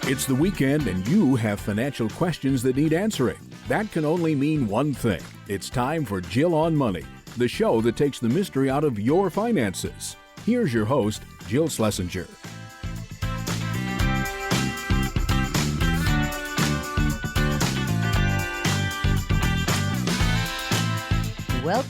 It's the weekend and you have financial questions that need answering. That can only mean one thing. It's time for Jill on Money, the show that takes the mystery out of your finances. Here's your host, Jill Schlesinger.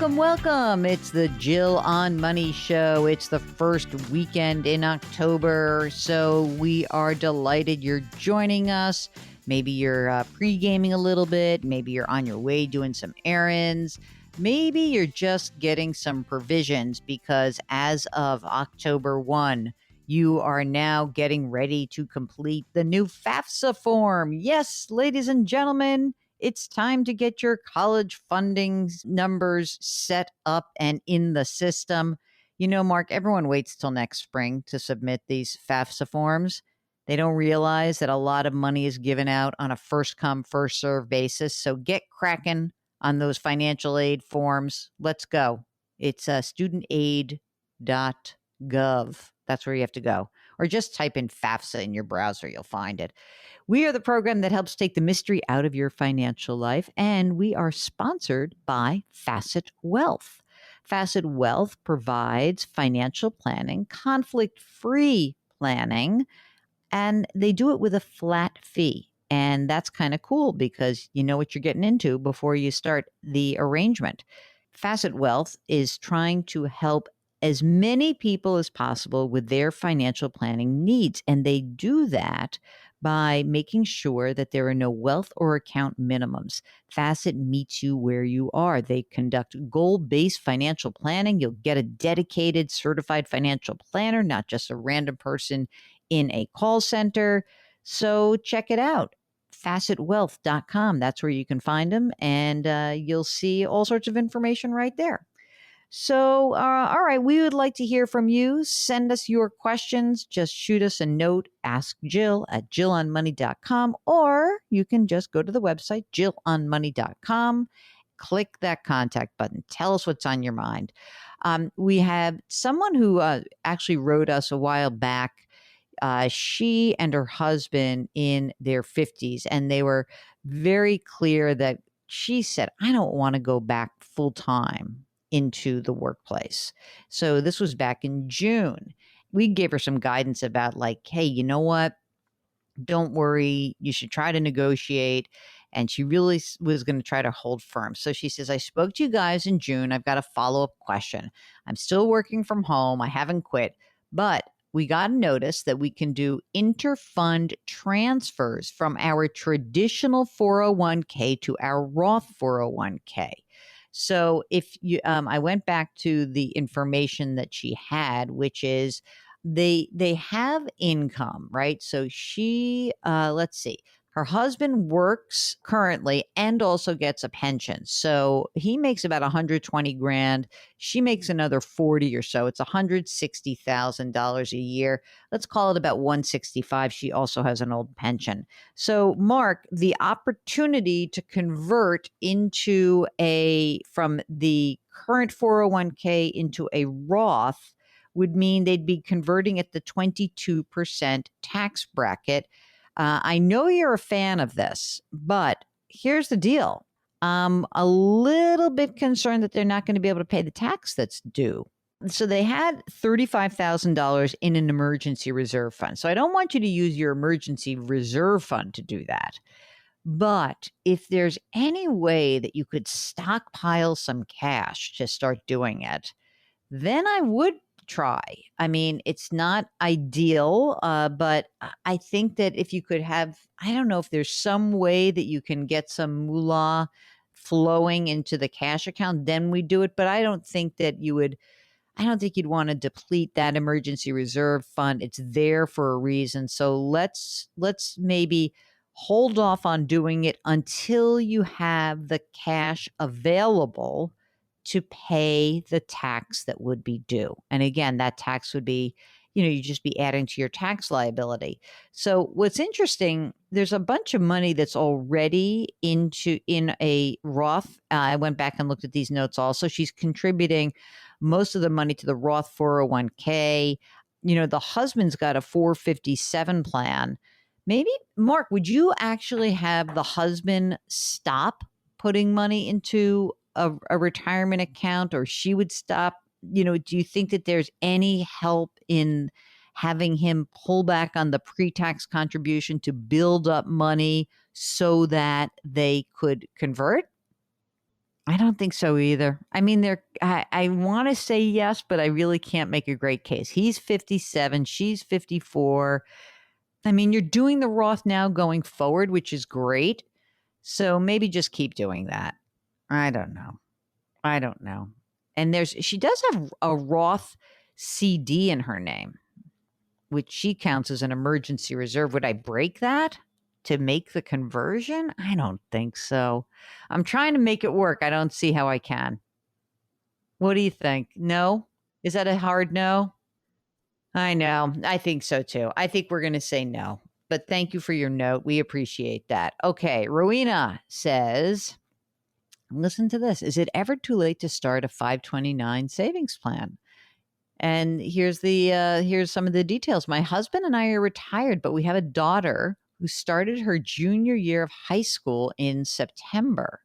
Welcome. It's the Jill on Money show. It's the first weekend in October, so we are delighted you're joining us. Maybe you're pre-gaming a little bit. Maybe you're on your way doing some errands. Maybe you're just getting some provisions because as of October 1, you are now getting ready to complete the new FAFSA form. Yes, ladies and gentlemen, it's time to get your college funding numbers set up and in the system. You know, Mark, everyone waits till next spring to submit these FAFSA forms. They don't realize that a lot of money is given out on a first-come, first-served basis. So get cracking on those financial aid forms. Let's go. It's studentaid.gov. That's where you have to go. Or just type in FAFSA in your browser. You'll find it. We are the program that helps take the mystery out of your financial life, and we are sponsored by Hassett Wealth. Hassett Wealth provides financial planning, conflict-free planning, and they do it with a flat fee. And that's kind of cool because you know what you're getting into before you start the arrangement. Hassett Wealth is trying to help as many people as possible with their financial planning needs, and they do that by making sure that there are no wealth or account minimums. Hassett meets you where you are. They conduct goal-based financial planning. You'll get a dedicated, certified financial planner, not just a random person in a call center. So check it out. FassettWealth.com. That's where you can find them, and you'll see all sorts of information right there. So, all right, we would like to hear from you. Send us your questions. Just shoot us a note, ask Jill at jillonmoney.com, or you can just go to the website, jillonmoney.com, click that contact button. Tell us what's on your mind. We have someone who actually wrote us a while back. She and her husband in their 50s, and they were very clear that she said, I don't want to go back full time into the workplace. So this was back in June. We gave her some guidance about like, hey, you know what? Don't worry. You should try to negotiate. And she really was going to try to hold firm. So she says, I spoke to you guys in June. I've got a follow-up question. I'm still working from home. I haven't quit, but we got a notice that we can do interfund transfers from our traditional 401k to our Roth 401k. So if you, I went back to the information that she had, which is they have income, right? So she, let's see, her husband works currently and also gets a pension. So he makes about 120 grand. She makes another 40 or so. It's $160,000 a year. Let's call it about 165. She also has an old pension. So Mark, the opportunity to convert into from the current 401k into a Roth would mean they'd be converting at the 22% tax bracket. I know you're a fan of this, but here's the deal. I'm a little bit concerned that they're not going to be able to pay the tax that's due. So they had $35,000 in an emergency reserve fund. So I don't want you to use your emergency reserve fund to do that. But if there's any way that you could stockpile some cash to start doing it, then I would try. I mean, it's not ideal, but I think that if you could have, I don't know if there's some way that you can get some moolah flowing into the cash account, then we do it. But I don't think that you would, I don't think you'd want to deplete that emergency reserve fund. It's there for a reason. So let's maybe hold off on doing it until you have the cash available to pay the tax that would be due. And again, that tax would be, you'd just be adding to your tax liability. So what's interesting, there's a bunch of money that's already in a Roth. I went back and looked at these notes also. She's contributing most of the money to the Roth 401k. The husband's got a 457 plan. Maybe, Mark, would you actually have the husband stop putting money into a retirement account, or she would stop? Do you think that there's any help in having him pull back on the pre-tax contribution to build up money so that they could convert? I don't think so either. I mean, I want to say yes, but I really can't make a great case. He's 57, she's 54. I mean, you're doing the Roth now going forward, which is great. So maybe just keep doing that. I don't know. I don't know. And she does have a Roth CD in her name, which she counts as an emergency reserve. Would I break that to make the conversion? I don't think so. I'm trying to make it work. I don't see how I can. What do you think? No? Is that a hard no? I know. I think so too. I think we're going to say no. But thank you for your note. We appreciate that. Okay. Rowena says, listen to this. Is it ever too late to start a 529 savings plan? And here's some of the details. My husband and I are retired, but we have a daughter who started her junior year of high school in September.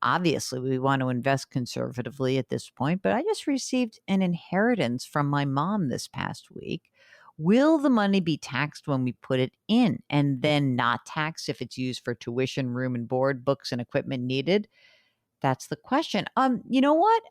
Obviously, we want to invest conservatively at this point, but I just received an inheritance from my mom this past week. Will the money be taxed when we put it in and then not taxed if it's used for tuition, room and board, books and equipment needed? That's the question. You know what?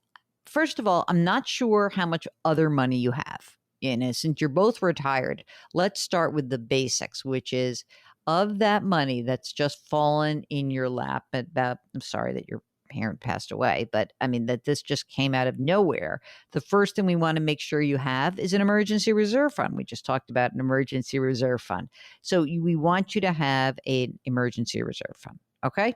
First of all, I'm not sure how much other money you have. Since you're both retired, let's start with the basics, which is of that money that's just fallen in your lap. I'm sorry that your parent passed away, but I mean that this just came out of nowhere. The first thing we want to make sure you have is an emergency reserve fund. We just talked about an emergency reserve fund. So we want you to have an emergency reserve fund. Okay.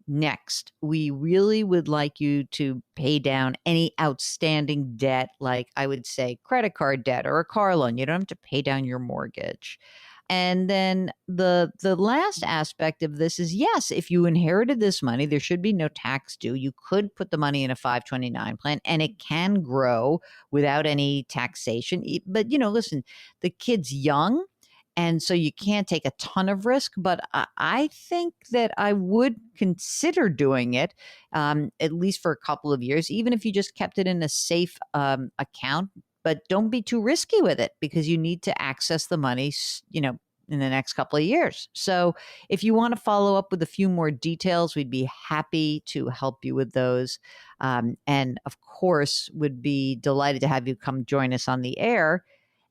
Next, we really would like you to pay down any outstanding debt, like I would say credit card debt or a car loan. You don't have to pay down your mortgage. And then the last aspect of this is, yes, if you inherited this money, there should be no tax due. You could put the money in a 529 plan and it can grow without any taxation. But, listen, the kid's young. And so you can't take a ton of risk, but I think that I would consider doing it at least for a couple of years, even if you just kept it in a safe account. But don't be too risky with it because you need to access the money, in the next couple of years. So if you want to follow up with a few more details, we'd be happy to help you with those. And of course, would be delighted to have you come join us on the air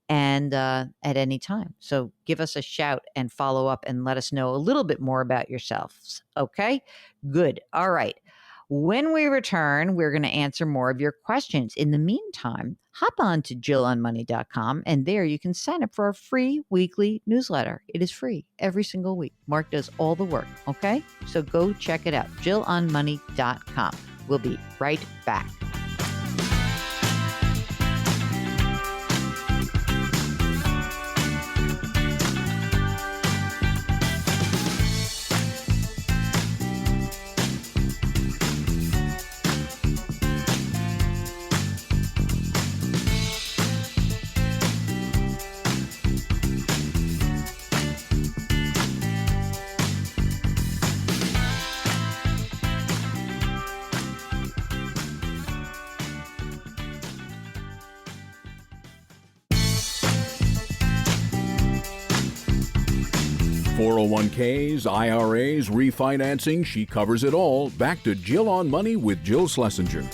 and at any time. So give us a shout and follow up and let us know a little bit more about yourselves. Okay, good. All right. When we return, we're going to answer more of your questions. In the meantime, hop on to JillOnMoney.com and there you can sign up for our free weekly newsletter. It is free every single week. Mark does all the work. Okay, so go check it out. JillOnMoney.com. We'll be right back. 401ks, IRAs, refinancing, she covers it all. Back to Jill on Money with Jill Schlesinger.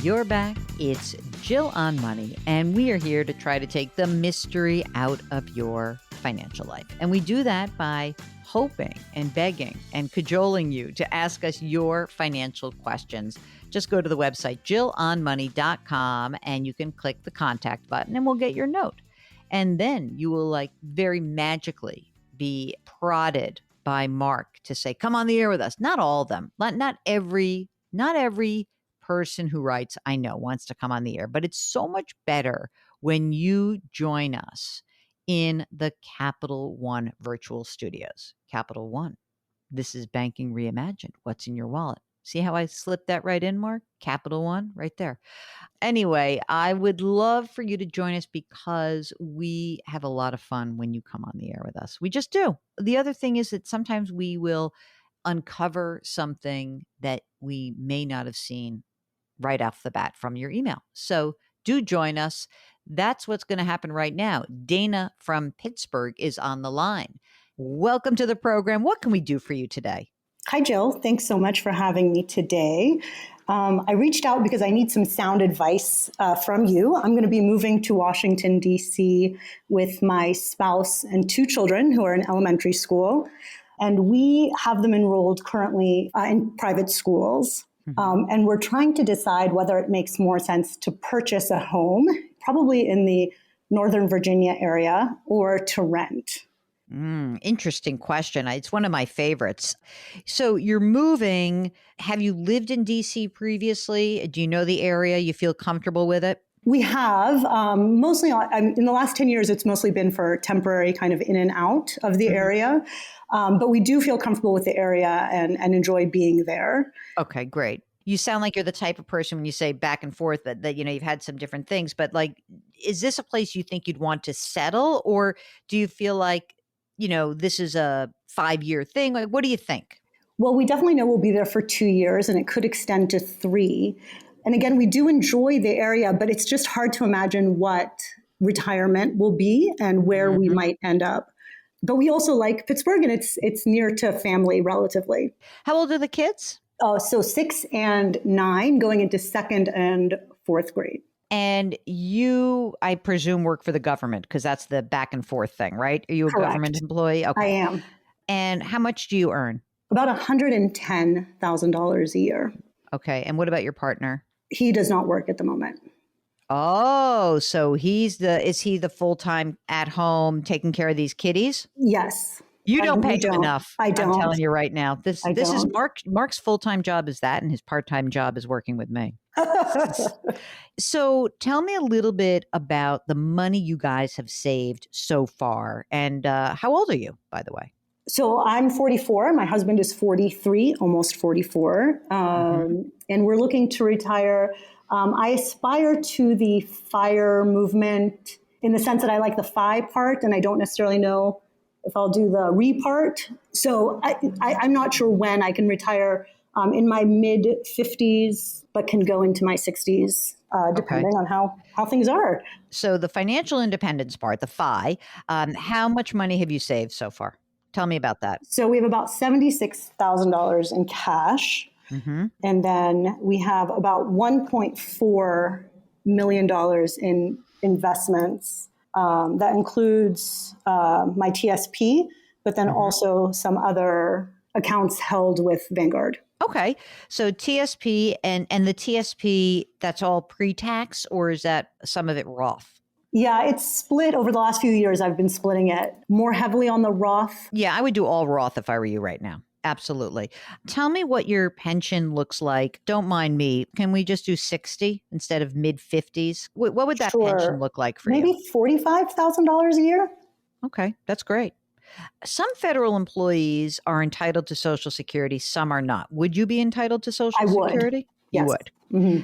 You're back. It's Jill on Money, and we are here to try to take the mystery out of your financial life. And we do that by hoping and begging and cajoling you to ask us your financial questions. Just go to the website, JillOnMoney.com, and you can click the contact button and we'll get your note. And then you will very magically be prodded by Mark to say, come on the air with us. Not all of them. Not every person who writes, I know, wants to come on the air, but it's so much better when you join us in the Capital One virtual studios. Capital One, This is banking reimagined. What's in your wallet? See how I slipped that right in, Mark? Capital One, right there. Anyway, I would love for you to join us because we have a lot of fun when you come on the air with us. We just do. The other thing is that sometimes we will uncover something that we may not have seen right off the bat from your email. So do join us. That's what's going to happen right now. Dana from Pittsburgh is on the line. Welcome to the program. What can we do for you today? Hi, Jill. Thanks so much for having me today. I reached out because I need some sound advice from you. I'm going to be moving to Washington, D.C. with my spouse and 2 children who are in elementary school. And we have them enrolled currently in private schools. And we're trying to decide whether it makes more sense to purchase a home, probably in the Northern Virginia area, or to rent. Interesting question. It's one of my favorites. So you're moving. Have you lived in DC previously? Do you know the area? You feel comfortable with it? We have mostly in the last 10 years, it's mostly been for temporary kind of in and out of the area. But we do feel comfortable with the area and enjoy being there. Okay, great. You sound like you're the type of person when you say back and forth that you've had some different things, but like, is this a place you think you'd want to settle, or do you feel like, this is a 5-year thing? Like, what do you think? Well, we definitely know we'll be there for 2 years, and it could extend to 3. And again, we do enjoy the area, but it's just hard to imagine what retirement will be and where we might end up. But we also like Pittsburgh, and it's near to family relatively. How old are the kids? So 6 and 9, going into 2nd and 4th grade. And you, I presume, work for the government because that's the back and forth thing, right? Are you a Correct. government employee? Okay. I am. And how much do you earn? About $110,000 a year. Okay. And what about your partner? He does not work at the moment. Oh, so is he the full-time at home taking care of these kiddies? Yes. You don't pay him enough. I don't. I'm telling you right now. This is Mark's full-time job is that, and his part-time job is working with me. So tell me a little bit about the money you guys have saved so far. And how old are you, by the way? So I'm 44. My husband is 43, almost 44. And we're looking to retire. I aspire to the FIRE movement in the sense that I like the FI part, and I don't necessarily know if I'll do the RE part. So I'm not sure when I can retire in my mid-50s, but can go into my 60s, depending on how things are. So the financial independence part, the FI, how much money have you saved so far? Tell me about that. So we have about $76,000 in cash. And then we have about $1.4 million in investments. That includes my TSP, but then also some other accounts held with Vanguard. Okay. So TSP and the TSP, that's all pre-tax, or is that some of it Roth? Yeah, it's split over the last few years. I've been splitting it more heavily on the Roth. Yeah, I would do all Roth if I were you right now. Absolutely. Tell me what your pension looks like. Don't mind me. Can we just do 60 instead of mid-50s? What would that pension look like for you? Maybe $45,000 a year. Okay, that's great. Some federal employees are entitled to Social Security. Some are not. Would you be entitled to Social Security? Yes. You would.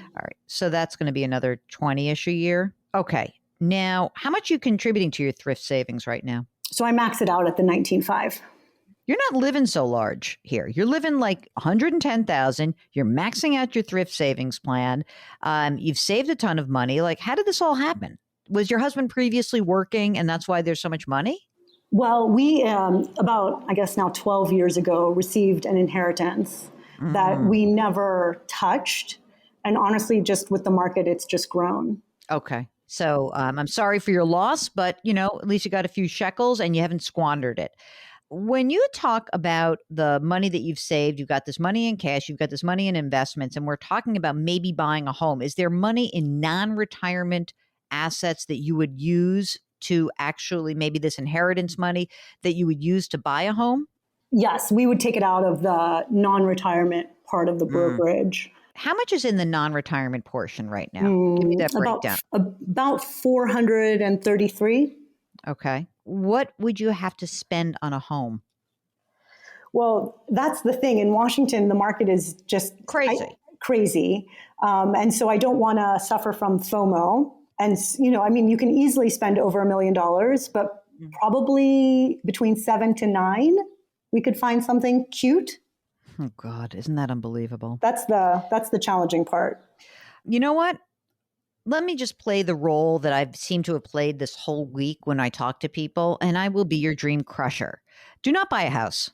All right. So that's going to be another 20-ish a year. Okay. Now, how much are you contributing to your thrift savings right now? So I max it out at the 19.5. You're not living so large here. You're living like 110,000. You're maxing out your thrift savings plan. You've saved a ton of money. Like, how did this all happen? Was your husband previously working and that's why there's so much money? Well, we, about, I guess now 12 years ago, received an inheritance that we never touched. And honestly, just with the market, it's just grown. Okay. So I'm sorry for your loss, but, at least you got a few shekels and you haven't squandered it. When you talk about the money that you've saved, you've got this money in cash, you've got this money in investments, and we're talking about maybe buying a home. Is there money in non-retirement assets that you would use to actually, maybe this inheritance money that you would use to buy a home? Yes, we would take it out of the non-retirement part of the brokerage. How much is in the non-retirement portion right now? Give me that breakdown. About 433. Okay. What would you have to spend on a home? Well, that's the thing. In Washington, the market is just Crazy. crazy. And so I don't want to suffer from FOMO. And, I mean, you can easily spend over $1 million, but probably between 7 to 9, we could find something cute. Oh, God, isn't that unbelievable? That's the challenging part. You know what? Let me just play the role that I've seemed to have played this whole week when I talk to people, and I will be your dream crusher. Do not buy a house.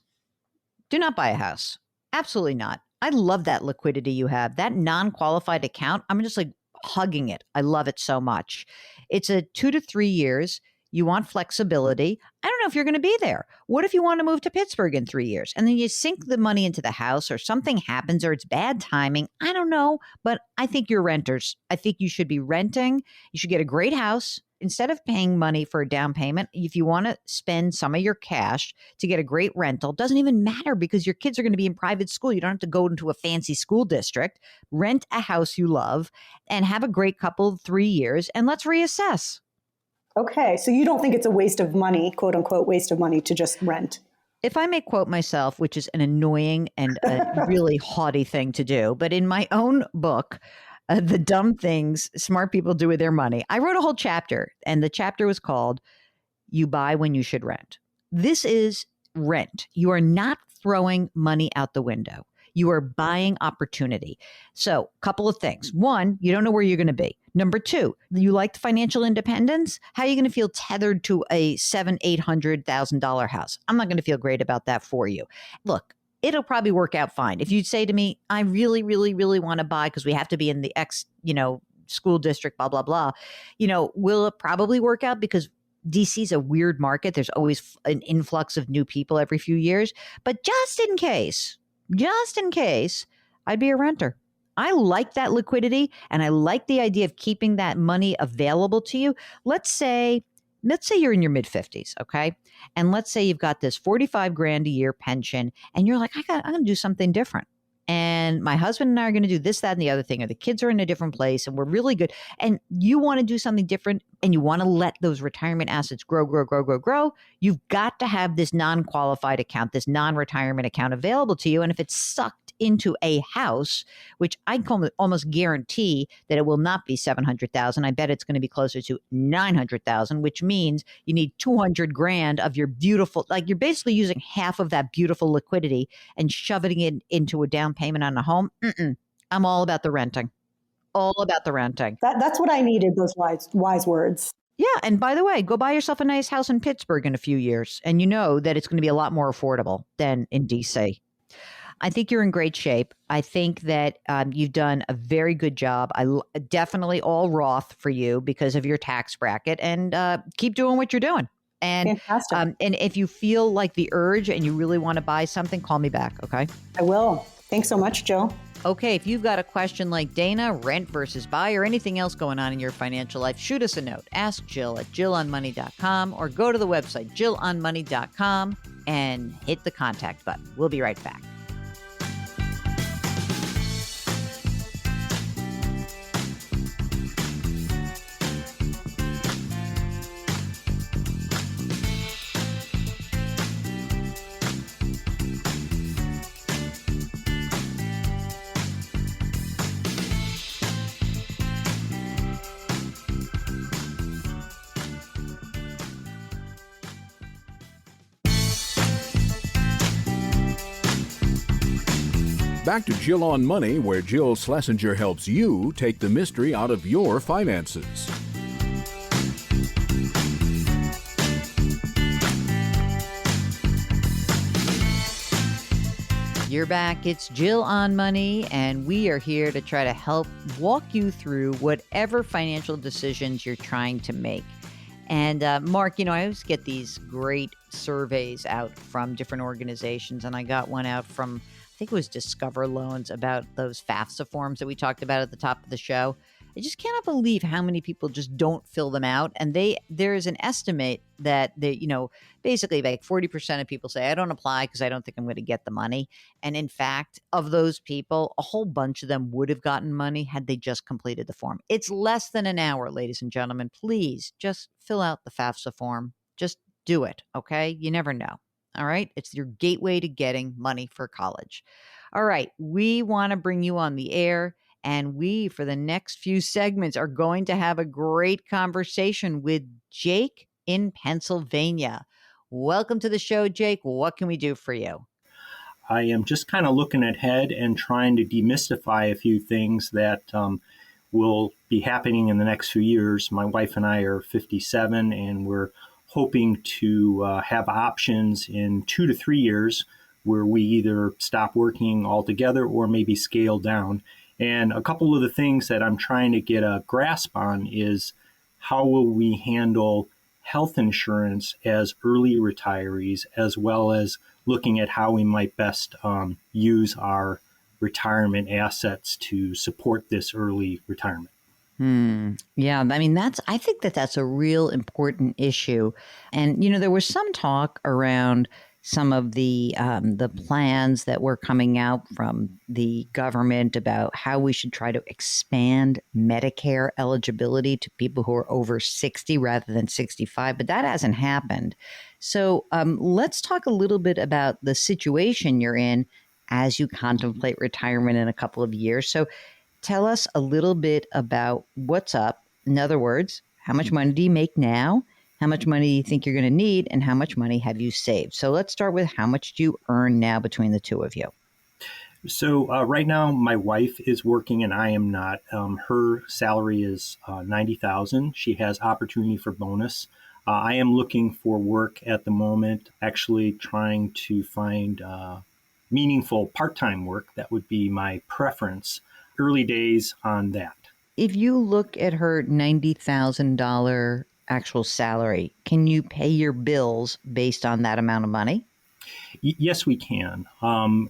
Do not buy a house. Absolutely not. I love that liquidity you have. That non-qualified account, I'm just like hugging it. I love it so much. It's a 2 to 3 years. You want flexibility. I don't know if you're going to be there. What if you want to move to Pittsburgh in 3 years and then you sink the money into the house or something happens or it's bad timing? I don't know, but I think you're renters. I think you should be renting. You should get a great house. Instead of paying money for a down payment, if you want to spend some of your cash to get a great rental, doesn't even matter because your kids are going to be in private school. You don't have to go into a fancy school district. Rent a house you love and have a great couple 3 years and let's reassess. Okay. So you don't think it's a waste of money, quote unquote, waste of money to just rent? If I may quote myself, which is an annoying and a really haughty thing to do, but in my own book, The Dumb Things Smart People Do With Their Money, I wrote a whole chapter, and the chapter was called You Buy When You Should Rent. This is rent. You are not throwing money out the window. You are buying opportunity. So, a couple of things. One, you don't know where you're going to be. Number two, you like financial independence? How are you going to feel tethered to a $700,000-$800,000 house? I'm not going to feel great about that for you. Look, it'll probably work out fine. If you say to me, I really, really, really want to buy because we have to be in the X, school district, blah, blah, blah, will it probably work out because DC is a weird market. There's always an influx of new people every few years. But just in case, I'd be a renter. I like that liquidity and I like the idea of keeping that money available to you. Let's say you're in your mid 50s, okay? And let's say you've got this 45 grand a year pension and you're like, I'm going to do something different. And my husband and I are going to do this, that, and the other thing, or the kids are in a different place and we're really good. And you want to do something different and you want to let those retirement assets grow. You've got to have this non-qualified account, this non-retirement account available to you. And if it's sucked into a house, which I can almost guarantee that it will not be 700,000. I bet it's going to be closer to 900,000, which means you need 200 grand of your beautiful, like you're basically using half of that beautiful liquidity and shoving it into a down payment on a home. I'm all about the renting. All about the renting. That's what I needed, those wise words. Yeah. And by the way, go buy yourself a nice house in Pittsburgh in a few years. And you know that it's going to be a lot more affordable than in DC. I think you're in great shape. I think that you've done a very good job. Definitely all Roth for you because of your tax bracket and keep doing what you're doing. And Fantastic. And if you feel like the urge and you really want to buy something, call me back. Okay. I will. Thanks so much, Jill. Okay, if you've got a question like Dana, rent versus buy, or anything else going on in your financial life, shoot us a note. Ask Jill at jillonmoney.com or go to the website jillonmoney.com and hit the contact button. We'll be right back. Back to Jill on Money, where Jill Schlesinger helps you take the mystery out of your finances. You're back. It's Jill on Money, and we are here to try to help walk you through whatever financial decisions you're trying to make. And Mark, I always get these great surveys out from different organizations, and I got one out from, I think it was Discover Loans, about those FAFSA forms that we talked about at the top of the show. I just cannot believe how many people just don't fill them out. And there is an estimate that basically like 40% of people say, I don't apply because I don't think I'm going to get the money. And in fact, of those people, a whole bunch of them would have gotten money had they just completed the form. It's less than an hour, ladies and gentlemen. Please just fill out the FAFSA form. Just do it. Okay. You never know. All right. It's your gateway to getting money for college. All right. We want to bring you on the air. And we, for the next few segments, are going to have a great conversation with Jake in Pennsylvania. Welcome to the show, Jake. What can we do for you? I am just kind of looking ahead and trying to demystify a few things that will be happening in the next few years. My wife and I are 57, and we're hoping to have options in 2 to 3 years where we either stop working altogether or maybe scale down. And a couple of the things that I'm trying to get a grasp on is how will we handle health insurance as early retirees, as well as looking at how we might best use our retirement assets to support this early retirement. Yeah, I mean I think that's a real important issue. And there was some talk around some of the plans that were coming out from the government about how we should try to expand Medicare eligibility to people who are over 60 rather than 65, but that hasn't happened. So let's talk a little bit about the situation you're in as you contemplate retirement in a couple of years. So tell us a little bit about what's up. In other words, how much money do you make now? How much money do you think you're going to need? And how much money have you saved? So let's start with how much do you earn now between the two of you? So right now, my wife is working and I am not. Her salary is $90,000. She has opportunity for bonus. I am looking for work at the moment, actually trying to find meaningful part-time work. That would be my preference. Early days on that. If you look at her $90,000 actual salary, can you pay your bills based on that amount of money? Yes, we can.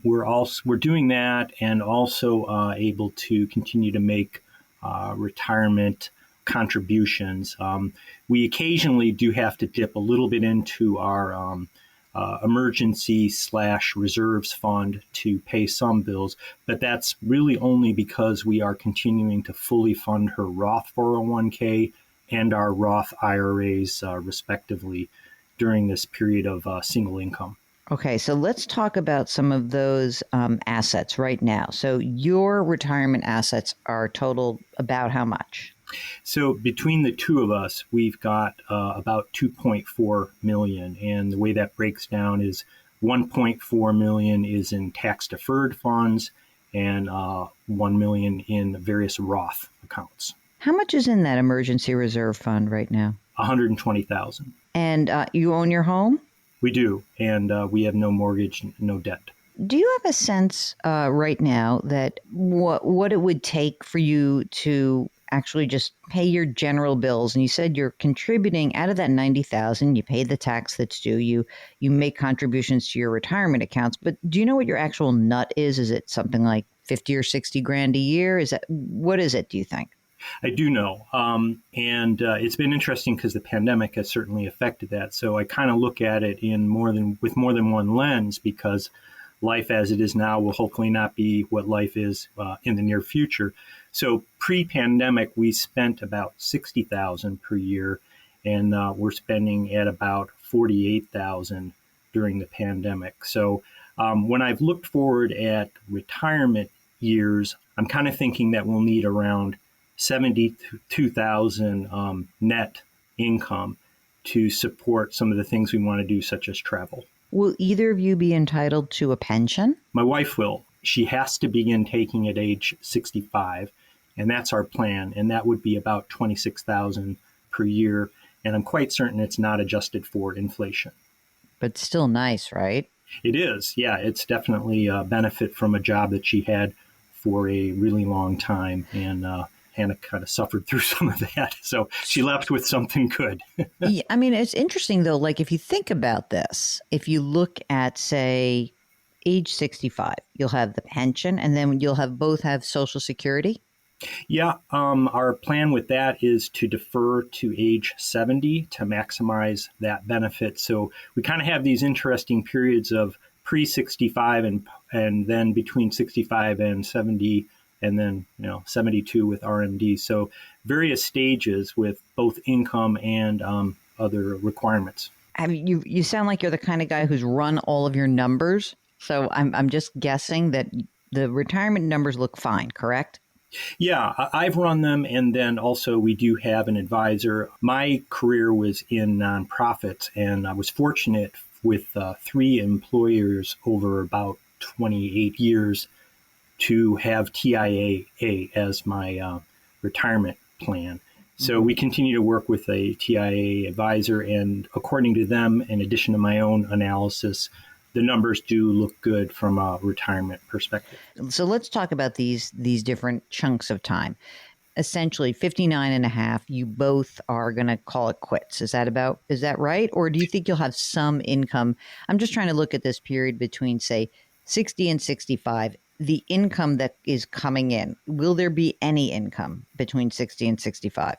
We're doing that, and also able to continue to make retirement contributions. We occasionally do have to dip a little bit into our emergency/reserves fund to pay some bills, but that's really only because we are continuing to fully fund her Roth 401k and our Roth IRAs, respectively, during this period of single income. Okay, so let's talk about some of those assets right now. So your retirement assets are totaled about how much? So between the two of us, we've got about 2.4 million. And the way that breaks down is 1.4 million is in tax deferred funds and 1 million in various Roth accounts. How much is in that emergency reserve fund right now? 120,000. And you own your home? We do. And we have no mortgage, no debt. Do you have a sense right now that what it would take for you to actually just pay your general bills? And you said you're contributing out of that 90,000, you pay the tax that's due, you make contributions to your retirement accounts, but do you know what your actual nut is? Is it something like 50 or 60 grand a year? What is it, do you think? I do know. And it's been interesting because the pandemic has certainly affected that. So I kind of look at it with more than one lens, because life as it is now will hopefully not be what life is in the near future. So pre-pandemic, we spent about $60,000 per year, and we're spending at about $48,000 during the pandemic. So when I've looked forward at retirement years, I'm kind of thinking that we'll need around $72,000 net income to support some of the things we want to do, such as travel. Will either of you be entitled to a pension? My wife will. She has to begin taking at age 65, and that's our plan. And that would be about $26,000 per year. And I'm quite certain it's not adjusted for inflation. But still nice, right? It is. Yeah, it's definitely a benefit from a job that she had for a really long time. And Hannah kind of suffered through some of that. So she left with something good. Yeah, I mean, it's interesting, though. Like, if you think about this, if you look at, say, age 65, you'll have the pension, and then you'll both have Social Security. Yeah, our plan with that is to defer to age 70 to maximize that benefit. So we kind of have these interesting periods of pre-65 and then between 65 and 70, and then 72 with RMD. So various stages with both income and other requirements. you sound like you're the kind of guy who's run all of your numbers. So I'm just guessing that the retirement numbers look fine, correct? Yeah, I've run them. And then also we do have an advisor. My career was in nonprofits, and I was fortunate with 3 employers over about 28 years to have TIAA as my retirement plan. So we continue to work with a TIAA advisor, and according to them, in addition to my own analysis, the numbers do look good from a retirement perspective. So let's talk about these different chunks of time. Essentially 59 and a half, you both are going to call it quits. Is that right? Or do you think you'll have some income? I'm just trying to look at this period between, say, 60 and 65, the income that is coming in. Will there be any income between 60 and 65?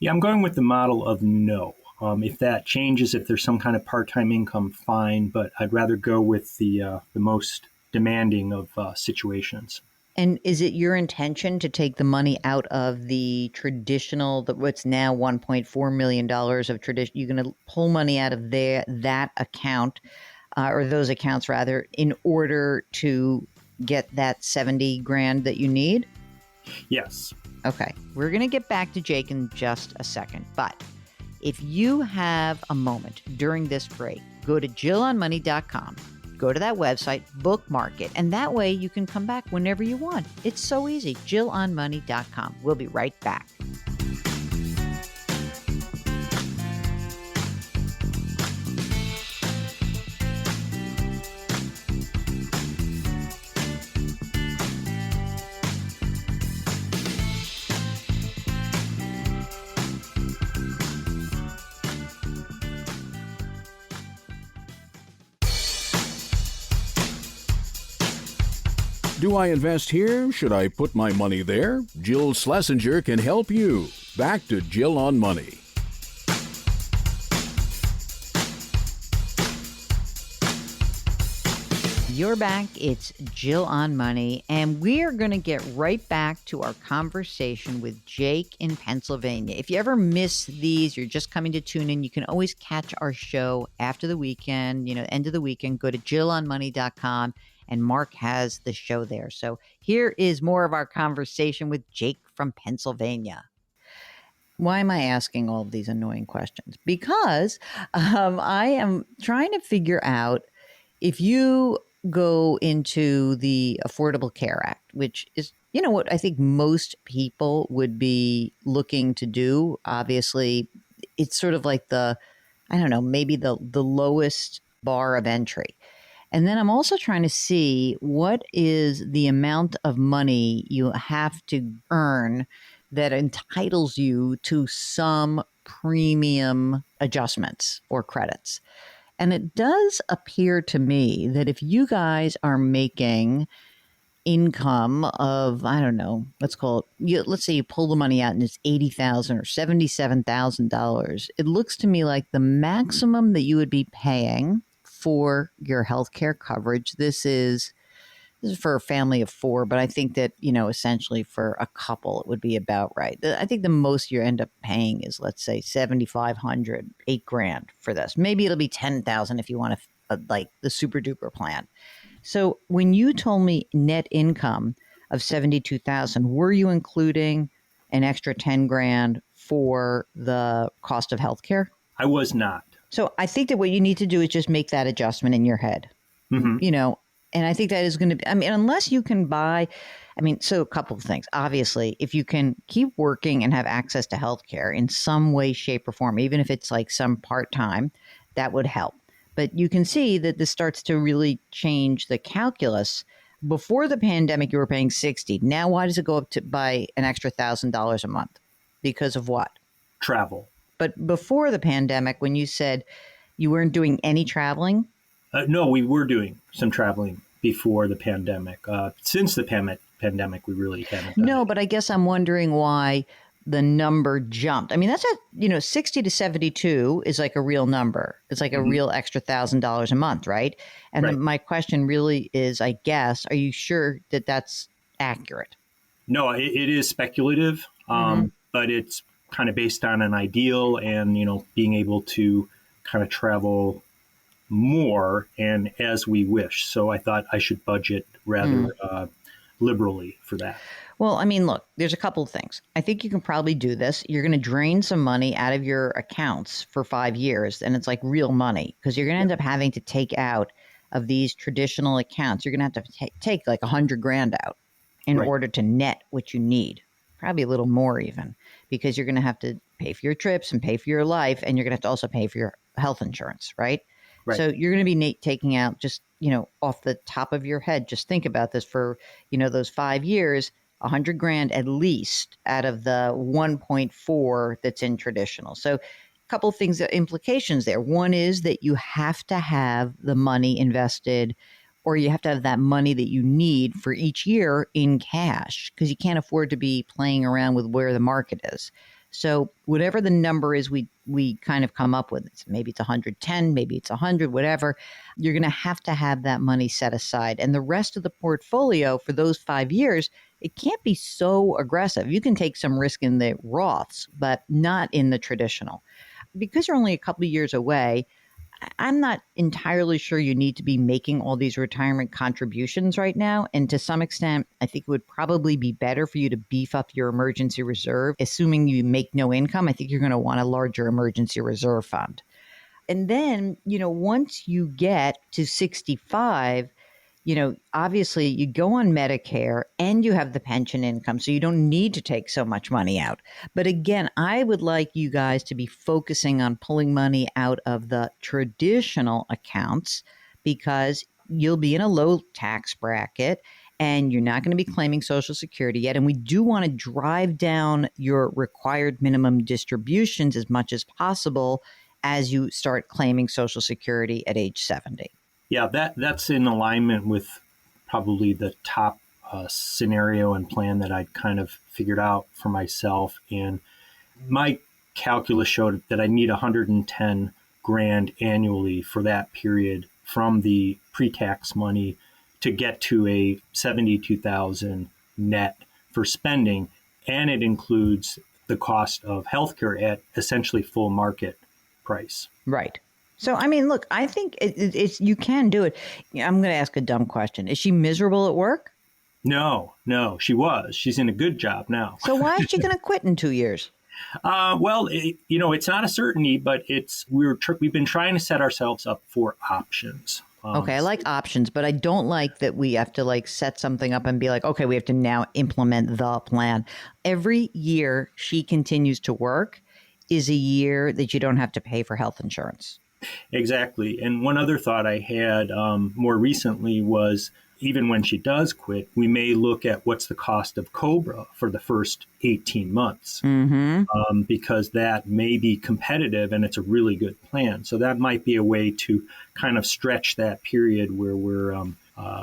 Yeah, I'm going with the model of no. If that changes, if there's some kind of part-time income, fine, but I'd rather go with the most demanding of situations. And is it your intention to take the money out of the traditional, what's now $1.4 million of tradition? You're going to pull money out of that account, or those accounts rather, in order to get that 70 grand that you need? Yes. Okay. We're going to get back to Jake in just a second, but if you have a moment during this break, go to JillOnMoney.com, go to that website, bookmark it, and that way you can come back whenever you want. It's so easy. JillOnMoney.com. We'll be right back. Do I invest here? Should I put my money there? Jill Schlesinger can help you. Back to Jill on Money. You're back. It's Jill on Money, and we're going to get right back to our conversation with Jake in Pennsylvania. If you ever miss these, you're just coming to tune in, you can always catch our show after the weekend, end of the weekend. Go to JillOnMoney.com, and Mark has the show there. So here is more of our conversation with Jake from Pennsylvania. Why am I asking all of these annoying questions? Because I am trying to figure out if you go into the Affordable Care Act, which is, what I think most people would be looking to do. Obviously, it's sort of like maybe the lowest bar of entry. And then I'm also trying to see what is the amount of money you have to earn that entitles you to some premium adjustments or credits. And it does appear to me that if you guys are making income of, I don't know, let's say you pull the money out and it's $80,000 or $77,000, it looks to me like the maximum that you would be paying for your health care coverage. This is for a family of 4, but I think that, essentially for a couple, it would be about right. I think the most you end up paying is, let's say, $7,500, $8,000 for this. Maybe it'll be $10,000 if you want to, like the super duper plan. So when you told me net income of $72,000, were you including an extra $10,000 for the cost of health care? I was not. So I think that what you need to do is just make that adjustment in your head, and I think that is going to be, unless you can buy, so a couple of things. Obviously, if you can keep working and have access to healthcare in some way, shape, or form, even if it's like some part-time, that would help. But you can see that this starts to really change the calculus. Before the pandemic, you were paying $60,000. Now, why does it go up to by an extra $1,000 a month? Because of what? Travel. But before the pandemic, when you said you weren't doing any traveling? No, we were doing some traveling before the pandemic. Since the pandemic, we really haven't done it. But I guess I'm wondering why the number jumped. That's 60 to 72 is like a real number. It's like a real extra $1,000 a month, right? And right. My question really is, I guess, are you sure that that's accurate? No, it is speculative, but it's kind of based on an ideal and, being able to kind of travel more and as we wish. So I thought I should budget rather liberally for that. Well, I mean, look, there's a couple of things. I think you can probably do this. You're going to drain some money out of your accounts for 5 years, and it's like real money because you're going to end up having to take out of these traditional accounts. You're going to have to take like $100,000 out in order to net what you need, probably a little more even, because you're going to have to pay for your trips and pay for your life, and you're going to have to also pay for your health insurance, right? So you're going to be taking out just, off the top of your head, just think about this for, those 5 years, $100,000 at least out of the 1.4 that's in traditional. So a couple of things, implications there. One is that you have to have the money invested, or you have to have that money that you need for each year in cash, because you can't afford to be playing around with where the market is. So whatever the number is we kind of come up with, maybe it's 110, maybe it's 100, whatever, you're going to have that money set aside. And the rest of the portfolio for those 5 years, it can't be so aggressive. You can take some risk in the Roths, but not in the traditional. Because you're only a couple of years away, I'm not entirely sure you need to be making all these retirement contributions right now. And to some extent, I think it would probably be better for you to beef up your emergency reserve. Assuming you make no income, I think you're going to want a larger emergency reserve fund. And then, once you get to 65, obviously you go on Medicare and you have the pension income, so you don't need to take so much money out. But again, I would like you guys to be focusing on pulling money out of the traditional accounts, because you'll be in a low tax bracket and you're not going to be claiming Social Security yet. And we do want to drive down your required minimum distributions as much as possible as you start claiming Social Security at age 70. Yeah, that's in alignment with probably the top scenario and plan that I'd kind of figured out for myself. And my calculus showed that I need $110,000 annually for that period from the pre-tax money to get to a $72,000 net for spending. And it includes the cost of healthcare at essentially full market price. Right. So, I mean, look, I think it's you can do it. I'm going to ask a dumb question. Is she miserable at work? No, she's in a good job now. So why is she going to quit in 2 years? Well, it's not a certainty, but we've been trying to set ourselves up for options. Okay, I like options, but I don't like that we have to set something up and be like, okay, we have to now implement the plan. Every year she continues to work is a year that you don't have to pay for health insurance. Exactly. And one other thought I had more recently was, even when she does quit, we may look at what's the cost of COBRA for the first 18 months, because that may be competitive and it's a really good plan. So that might be a way to kind of stretch that period where we're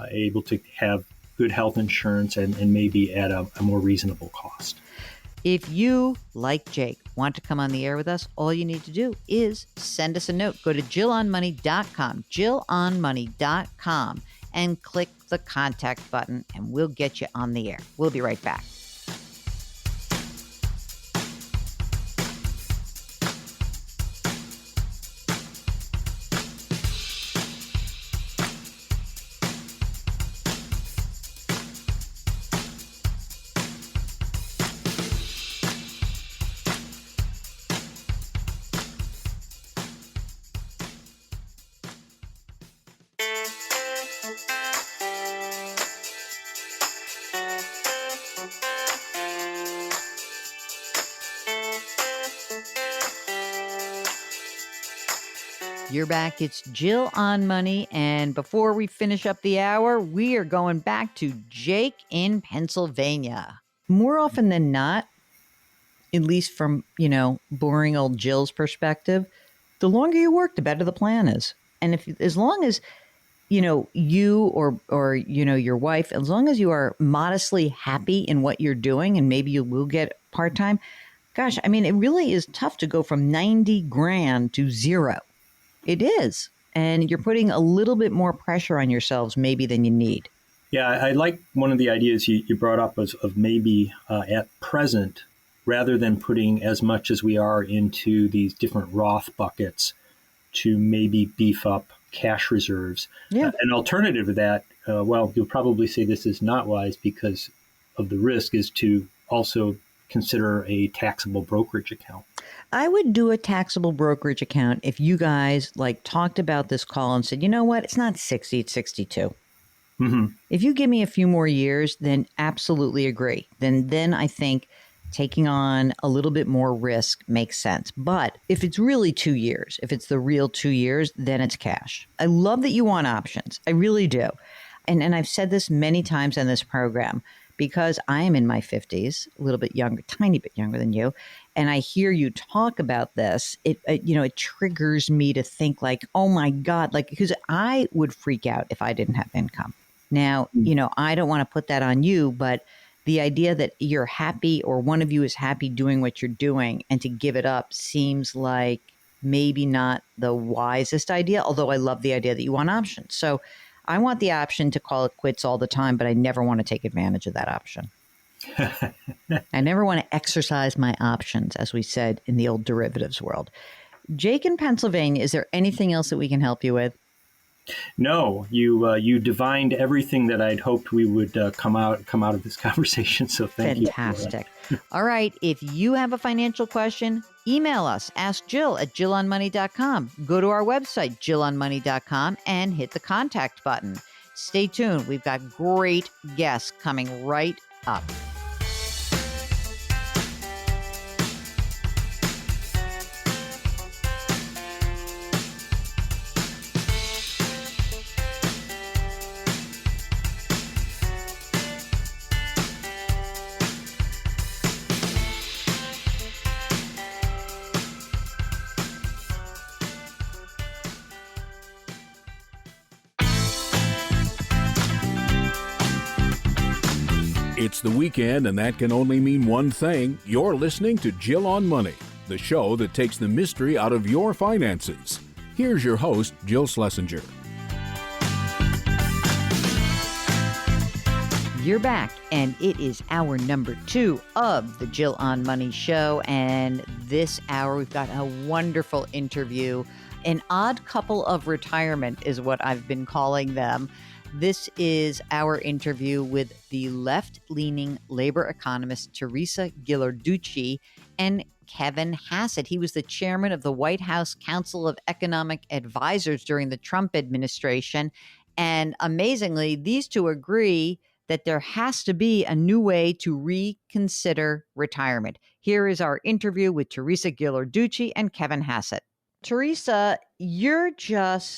able to have good health insurance and maybe at a more reasonable cost. If you, like Jake, want to come on the air with us, all you need to do is send us a note. Go to JillOnMoney.com, JillOnMoney.com, and click the contact button, and we'll get you on the air. We'll be right back. You're back. It's Jill on Money. And before we finish up the hour, we are going back to Jake in Pennsylvania. More often than not, at least from, boring old Jill's perspective, the longer you work, the better the plan is. And as long as, you or your wife, as long as you are modestly happy in what you're doing, and maybe you will get part-time, gosh, I mean, it really is tough to go from $90,000 to zero. It is. And you're putting a little bit more pressure on yourselves maybe than you need. Yeah, I like one of the ideas you brought up of maybe at present, rather than putting as much as we are into these different Roth buckets, to maybe beef up cash reserves. Yeah. An alternative to that, well, you'll probably say this is not wise because of the risk, is to also consider a taxable brokerage account. I would do a taxable brokerage account if you guys talked about this call and said, you know what, it's not 60, it's 62. Mm-hmm. If you give me a few more years, then absolutely agree. Then I think taking on a little bit more risk makes sense. But if it's really 2 years, if it's the real 2 years, then it's cash. I love that you want options. I really do. And I've said this many times on this program because I am in my 50s, a little bit younger, tiny bit younger than you, and I hear you talk about this, it triggers me to think oh my God, because I would freak out if I didn't have income. Now, I don't want to put that on you, but the idea that you're happy or one of you is happy doing what you're doing and to give it up seems like maybe not the wisest idea, although I love the idea that you want options. So I want the option to call it quits all the time, but I never want to take advantage of that option. I never want to exercise my options, as we said in the old derivatives world. Jake in Pennsylvania, is there anything else that we can help you with? No, you divined everything that I'd hoped we would come out of this conversation. So thank you. Fantastic. All right. If you have a financial question, email us. Ask Jill at jillonmoney.com. Go to our website, jillonmoney.com, and hit the contact button. Stay tuned. We've got great guests coming right up. It's the weekend, and that can only mean one thing. You're listening to Jill on Money, the show that takes the mystery out of your finances. Here's your host, Jill Schlesinger. You're back, and it is hour number 2 of the Jill on Money show. And this hour, we've got a wonderful interview. An odd couple of retirement is what I've been calling them. This is our interview with the left-leaning labor economist Teresa Ghilarducci and Kevin Hassett. He was the chairman of the White House Council of Economic Advisors during the Trump administration. And amazingly, these two agree that there has to be a new way to reconsider retirement. Here is our interview with Teresa Ghilarducci and Kevin Hassett. Teresa, you're trying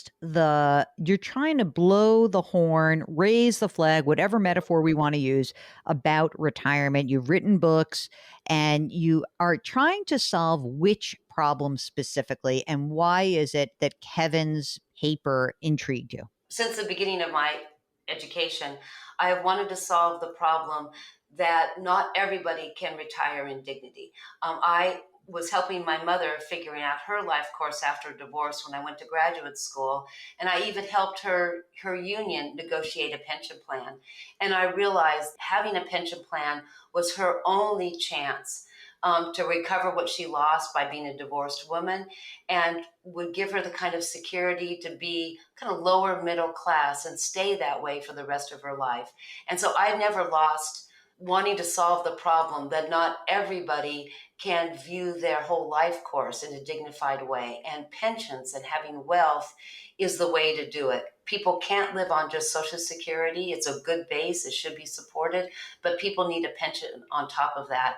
to blow the horn, raise the flag, whatever metaphor we want to use about retirement. You've written books and you are trying to solve which problem specifically, and why is it that Kevin's paper intrigued you? Since the beginning of my education, I have wanted to solve the problem that not everybody can retire in dignity. I was helping my mother figuring out her life course after divorce when I went to graduate school. And I even helped her union negotiate a pension plan. And I realized having a pension plan was her only chance to recover what she lost by being a divorced woman, and would give her the kind of security to be kind of lower middle class and stay that way for the rest of her life. And so I never lost wanting to solve the problem that not everybody can view their whole life course in a dignified way. And pensions and having wealth is the way to do it. People can't live on just Social Security. It's a good base. It should be supported, but people need a pension on top of that.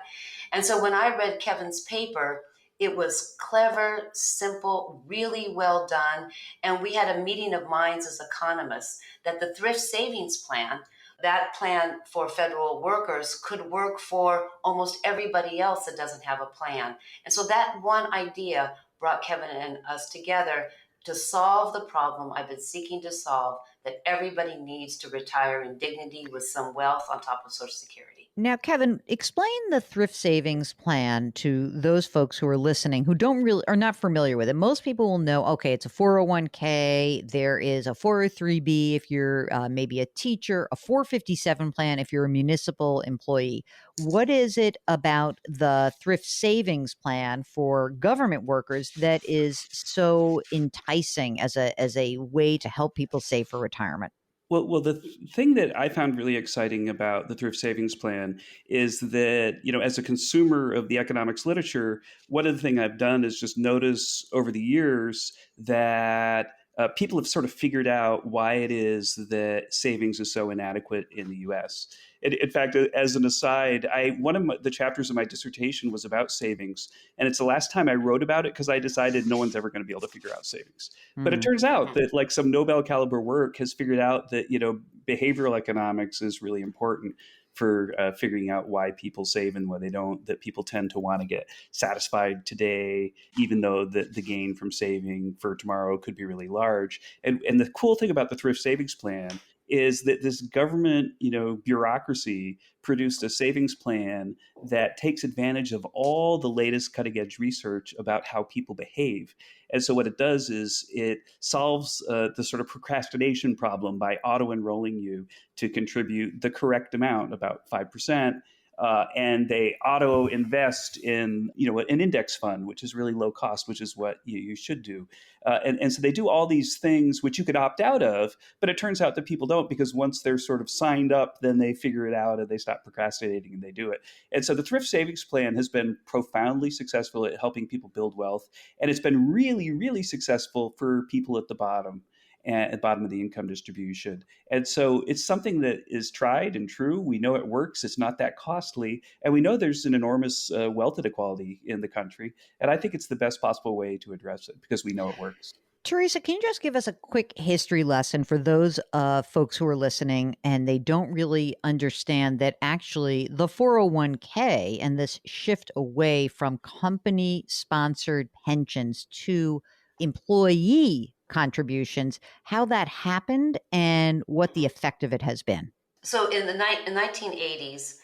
And so when I read Kevin's paper, it was clever, simple, really well done. And we had a meeting of minds as economists that the Thrift Savings Plan, that plan for federal workers, could work for almost everybody else that doesn't have a plan. And so that one idea brought Kevin and us together to solve the problem I've been seeking to solve, that everybody needs to retire in dignity with some wealth on top of Social Security. Now, Kevin, explain the thrift savings plan to those folks who are listening who don't really are not familiar with it. Most people will know, okay, it's a 401k, there is a 403b if you're maybe a teacher, a 457 plan if you're a municipal employee. What is it about the thrift savings plan for government workers that is so enticing as a way to help people save for retirement? Well, the thing that I found really exciting about the thrift savings plan is that, as a consumer of the economics literature, one of the things I've done is just notice over the years that people have sort of figured out why it is that savings is so inadequate in the US. In fact, as an aside, one of the chapters of my dissertation was about savings, and it's the last time I wrote about it because I decided no one's ever going to be able to figure out savings. But it Hmm. turns out that like some Nobel caliber work has figured out that, behavioral economics is really important for figuring out why people save and why they don't, that people tend to want to get satisfied today, even though the gain from saving for tomorrow could be really large. And the cool thing about the thrift savings plan is that this government, bureaucracy produced a savings plan that takes advantage of all the latest cutting edge research about how people behave. And so what it does is it solves the sort of procrastination problem by auto enrolling you to contribute the correct amount, about 5%. And they auto invest in an index fund, which is really low cost, which is what you should do. And so they do all these things which you could opt out of, but it turns out that people don't, because once they're sort of signed up, then they figure it out and they stop procrastinating and they do it. And so the thrift savings plan has been profoundly successful at helping people build wealth. And it's been really, really successful for people at the bottom. At the bottom of the income distribution. And so it's something that is tried and true. We know it works. It's not that costly. And we know there's an enormous wealth inequality in the country. And I think it's the best possible way to address it because we know it works. Teresa, can you just give us a quick history lesson for those folks who are listening and they don't really understand that actually the 401k and this shift away from company sponsored pensions to employee contributions, how that happened and what the effect of it has been? So in the 1980s,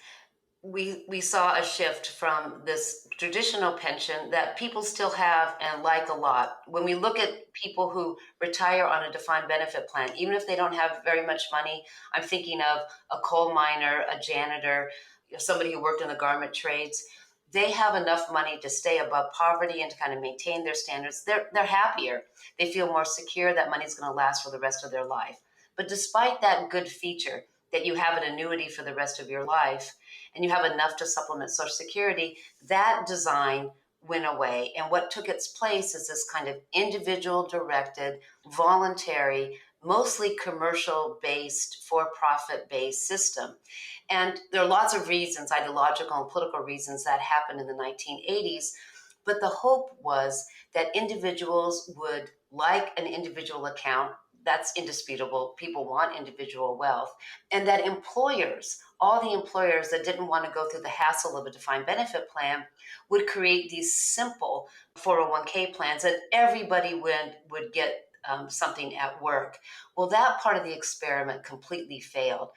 we saw a shift from this traditional pension that people still have and like a lot. When we look at people who retire on a defined benefit plan, even if they don't have very much money, I'm thinking of a coal miner, a janitor, somebody who worked in the garment trades. They have enough money to stay above poverty and to kind of maintain their standards. They're happier. They feel more secure that money's going to last for the rest of their life. But despite that good feature, that you have an annuity for the rest of your life, and you have enough to supplement Social Security, that design went away. And what took its place is this kind of individual directed, voluntary, mostly commercial based, for profit based system. And there are lots of reasons, ideological and political reasons, that happened in the 1980s. But the hope was that individuals would like an individual account. That's indisputable. People want individual wealth. And that employers, all the employers that didn't want to go through the hassle of a defined benefit plan, would create these simple 401k plans that everybody would get something at work. Well, that part of the experiment completely failed.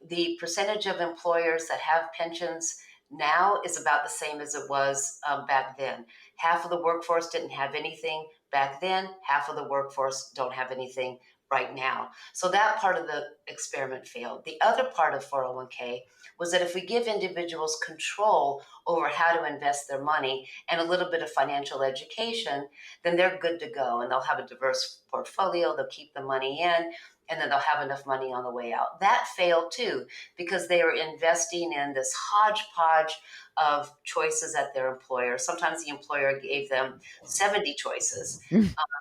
The percentage of employers that have pensions now is about the same as it was back then. Half of the workforce didn't have anything back then. Half of the workforce don't have anything right now. So that part of the experiment failed. The other part of 401k was that if we give individuals control over how to invest their money and a little bit of financial education, then they're good to go and they'll have a diverse portfolio, they'll keep the money in, and then they'll have enough money on the way out. That failed too, because they were investing in this hodgepodge of choices at their employer. Sometimes the employer gave them 70 choices.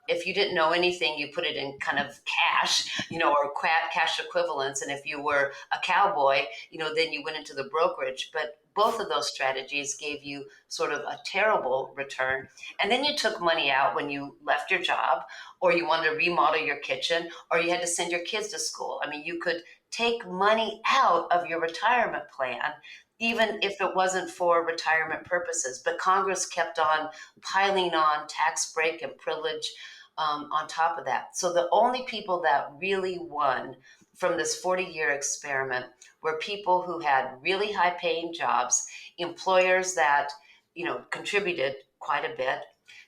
If you didn't know anything, you put it in kind of cash, or cash equivalents. And if you were a cowboy, then you went into the brokerage. But both of those strategies gave you sort of a terrible return. And then you took money out when you left your job, or you wanted to remodel your kitchen, or you had to send your kids to school. I mean, you could take money out of your retirement plan, even if it wasn't for retirement purposes. But Congress kept on piling on tax break and privilege on top of that. So the only people that really won from this 40-year experiment were people who had really high-paying jobs, employers that, contributed quite a bit.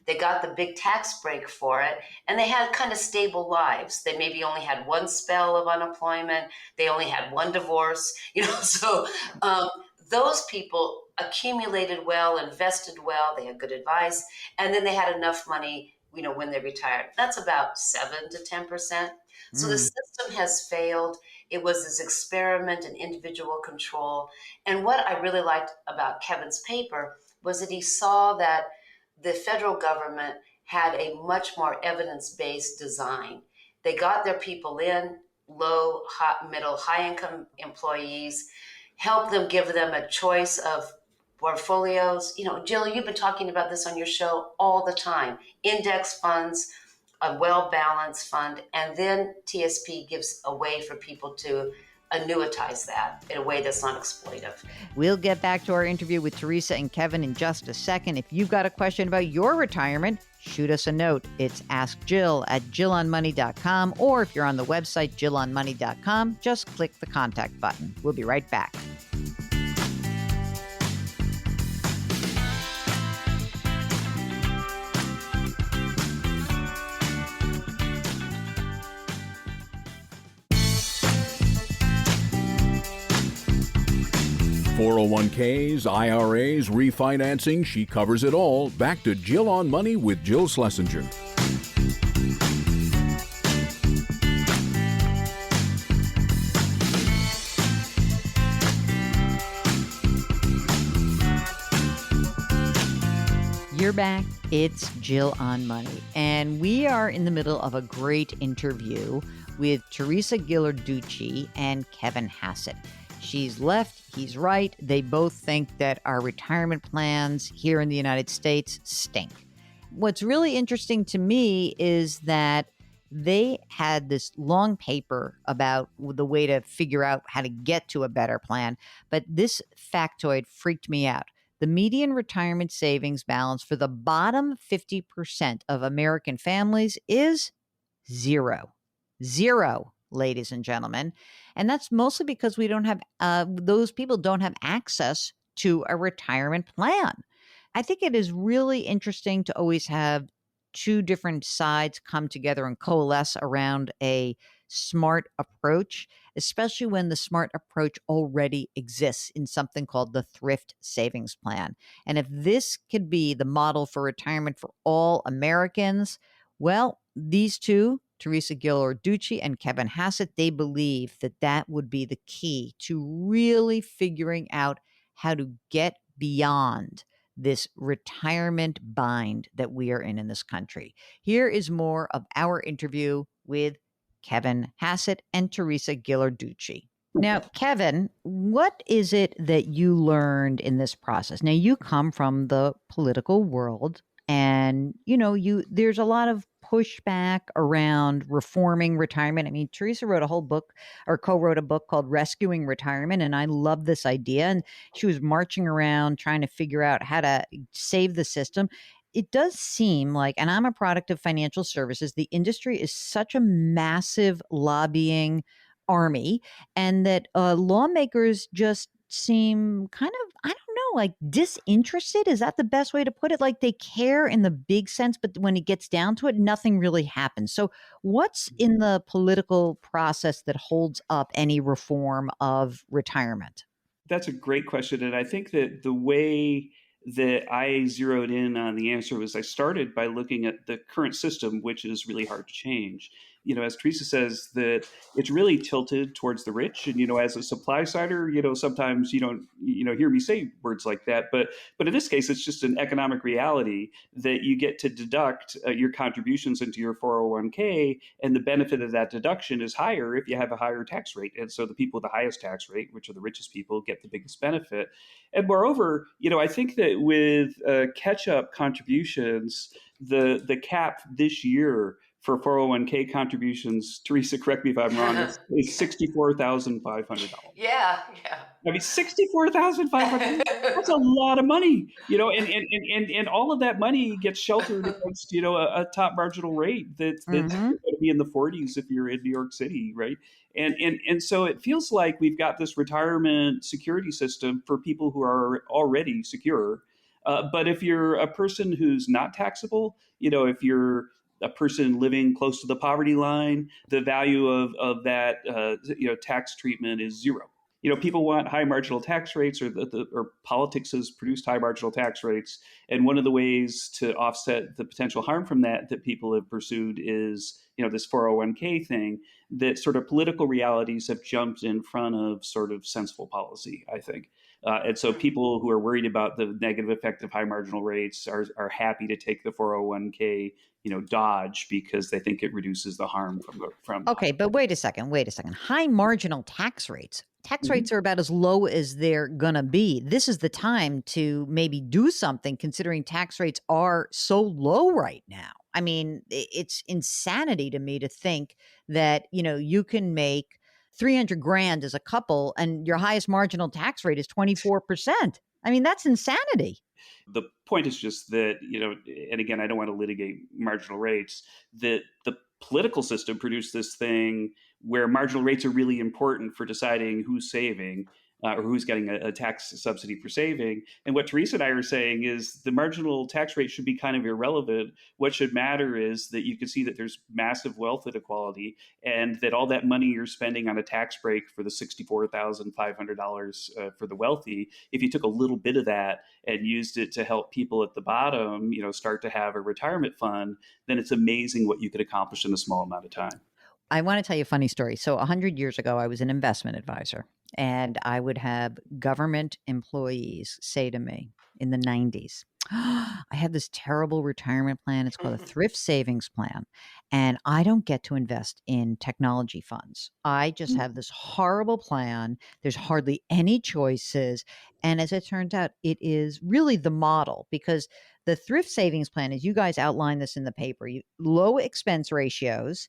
They got the big tax break for it, and they had kind of stable lives. They maybe only had one spell of unemployment. They only had one divorce, so those people accumulated well, invested well, they had good advice, and then they had enough money, when they retired. That's about 7 to 10%. So the system has failed. It was this experiment in individual control. And what I really liked about Kevin's paper was that he saw that the federal government had a much more evidence-based design. They got their people in, low, high, middle, high-income employees, help them, give them a choice of portfolios. Jill, you've been talking about this on your show all the time. Index funds, a well-balanced fund, and then TSP gives a way for people to annuitize that in a way that's not exploitive. We'll get back to our interview with Teresa and Kevin in just a second. If you've got a question about your retirement, shoot us a note. It's askjill@jillonmoney.com, or if you're on the website jillonmoney.com, just click the contact button. We'll be right back. .401ks, IRAs, refinancing, she covers it all. Back to Jill on Money with Jill Schlesinger. You're back. It's Jill on Money. And we are in the middle of a great interview with Theresa Ghilarducci and Kevin Hassett. She's left, he's right. They both think that our retirement plans here in the United States stink. What's really interesting to me is that they had this long paper about the way to figure out how to get to a better plan. But this factoid freaked me out. The median retirement savings balance for the bottom 50% of American families is zero. Zero, ladies and gentlemen. And that's mostly because we don't have, those people don't have access to a retirement plan. I think it is really interesting to always have two different sides come together and coalesce around a smart approach, especially when the smart approach already exists in something called the Thrift Savings Plan. And if this could be the model for retirement for all Americans, well, these two, Teresa Ghilarducci and Kevin Hassett, they believe that that would be the key to really figuring out how to get beyond this retirement bind that we are in this country. Here is more of our interview with Kevin Hassett and Teresa Ghilarducci. Now, Kevin, what is it that you learned in this process? Now, you come from the political world, and there's a lot of pushback around reforming retirement. I mean, Teresa wrote a whole book, or co-wrote a book called Rescuing Retirement, and I love this idea. And she was marching around trying to figure out how to save the system. It does seem like, and I'm a product of financial services, the industry is such a massive lobbying army, and that lawmakers just seem kind of, I don't know, like disinterested. Is that the best way to put it? Like they care in the big sense, but when it gets down to it, nothing really happens. So what's in the political process that holds up any reform of retirement? That's a great question. And I think that the way that I zeroed in on the answer was I started by looking at the current system, which is really hard to change. As Teresa says, that it's really tilted towards the rich. And, as a supply sider, sometimes you don't, hear me say words like that. But in this case, it's just an economic reality that you get to deduct your contributions into your 401k. And the benefit of that deduction is higher if you have a higher tax rate. And so the people with the highest tax rate, which are the richest people, get the biggest benefit. And moreover, I think that with catch-up contributions, the cap this year for 401k contributions, Teresa, correct me if I'm wrong, is $64,500. Yeah, yeah. I mean, 64,500, that's a lot of money, and all of that money gets sheltered against, a top marginal rate that's Mm-hmm. going to be in the 40s if you're in New York City, right? And so it feels like we've got this retirement security system for people who are already secure. But if you're a person who's not taxable, if you're a person living close to the poverty line, the value of that tax treatment is zero. People want high marginal tax rates, or politics has produced high marginal tax rates. And one of the ways to offset the potential harm from that people have pursued is, this 401k thing, that sort of political realities have jumped in front of sort of sensible policy, I think. And so people who are worried about the negative effect of high marginal rates are happy to take the 401k, dodge, because they think it reduces the harm from. Okay, but wait a second. High marginal tax rates. Tax Mhm. rates are about as low as they're going to be. This is the time to maybe do something, considering tax rates are so low right now. I mean, it's insanity to me to think that, you can make 300 grand as a couple and your highest marginal tax rate is 24%. I mean, that's insanity. The point is just that, and again, I don't want to litigate marginal rates, that the political system produced this thing where marginal rates are really important for deciding who's saving, or who's getting a tax subsidy for saving. And what Teresa and I are saying is the marginal tax rate should be kind of irrelevant. What should matter is that you can see that there's massive wealth inequality, and that all that money you're spending on a tax break for the $64,500 for the wealthy, if you took a little bit of that and used it to help people at the bottom, start to have a retirement fund, then it's amazing what you could accomplish in a small amount of time. I want to tell you a funny story. So 100 years ago, I was an investment advisor, and I would have government employees say to me in the 90s, I have this terrible retirement plan. It's called a Thrift Savings Plan, and I don't get to invest in technology funds. I just have this horrible plan. There's hardly any choices. And as it turns out, it is really the model, because the Thrift Savings Plan, as you guys outline this in the paper, low expense ratios,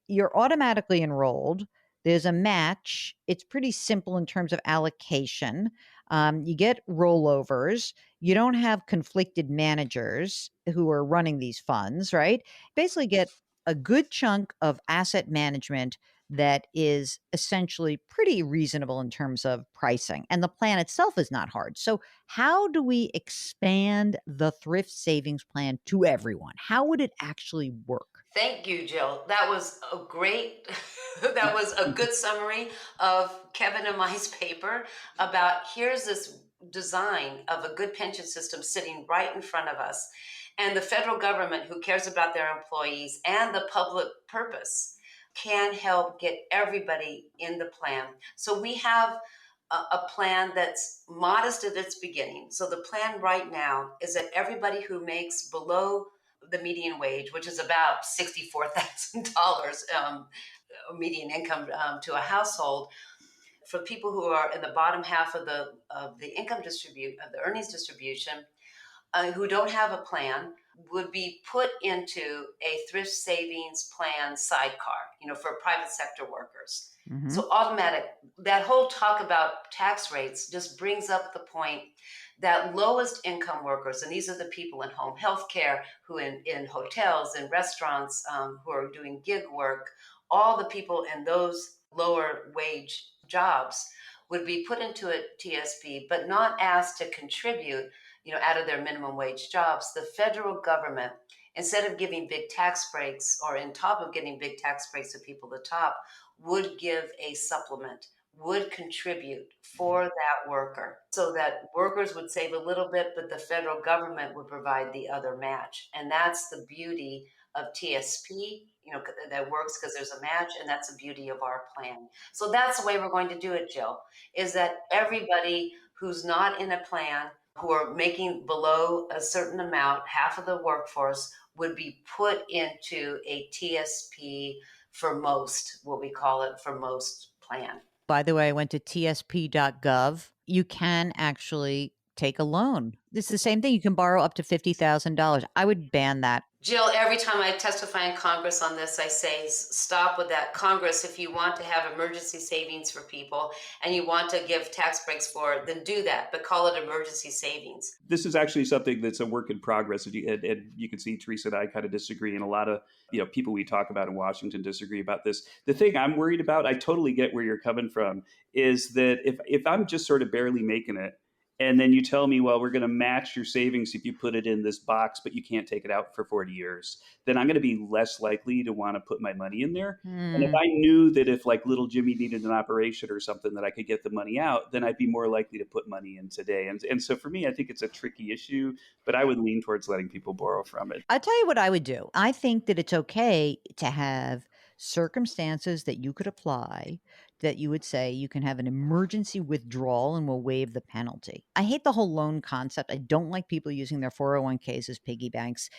you're automatically enrolled. There's a match. It's pretty simple in terms of allocation. You get rollovers. You don't have conflicted managers who are running these funds, right? Basically, get a good chunk of asset management that is essentially pretty reasonable in terms of pricing. And the plan itself is not hard. So, how do we expand the thrift savings plan to everyone? How would it actually work? Thank you, Jill. That was a great, that was a good summary of Kevin and my paper about here's this design of a good pension system sitting right in front of us. And the federal government, who cares about their employees and the public purpose, can help get everybody in the plan. So we have a plan that's modest at its beginning. So the plan right now is that everybody who makes below the median wage, which is about $64,000 median income to a household, for people who are in the bottom half of the income of the earnings distribution, who don't have a plan, would be put into a thrift savings plan sidecar, for private sector workers. Mhm. So automatic, that whole talk about tax rates just brings up the point that lowest income workers, and these are the people in home health care, who in hotels and restaurants, who are doing gig work, all the people in those lower wage jobs would be put into a TSP, but not asked to contribute, out of their minimum wage jobs. The federal government, instead of giving big tax breaks, or in top of getting big tax breaks to people at the top, would give a supplement, would contribute for that worker, so that workers would save a little bit, but the federal government would provide the other match. And that's the beauty of TSP, that works because there's a match, and that's the beauty of our plan. So that's the way we're going to do it, Jill, is that everybody who's not in a plan, who are making below a certain amount, half of the workforce, would be put into a TSP for most, what we call it, for most plan. By the way, I went to tsp.gov. You can actually take a loan. It's the same thing. You can borrow up to $50,000. I would ban that. Jill, every time I testify in Congress on this, I say, stop with that. Congress, if you want to have emergency savings for people and you want to give tax breaks for it, then do that, but call it emergency savings. This is actually something that's a work in progress. And you can see Teresa and I kind of disagree, and a lot of people we talk about in Washington disagree about this. The thing I'm worried about, I totally get where you're coming from, is that if I'm just sort of barely making it, and then you tell me, well, we're going to match your savings if you put it in this box, but you can't take it out for 40 years, then I'm going to be less likely to want to put my money in there. And if I knew that if like little Jimmy needed an operation or something that I could get the money out, then I'd be more likely to put money in today. And so for me, I think it's a tricky issue, but I would lean towards letting people borrow from it. I'll tell you what I would do. I think that it's okay to have circumstances that you could apply, that you would say you can have an emergency withdrawal and we'll waive the penalty. I hate the whole loan concept. I don't like people using their 401ks as piggy banks.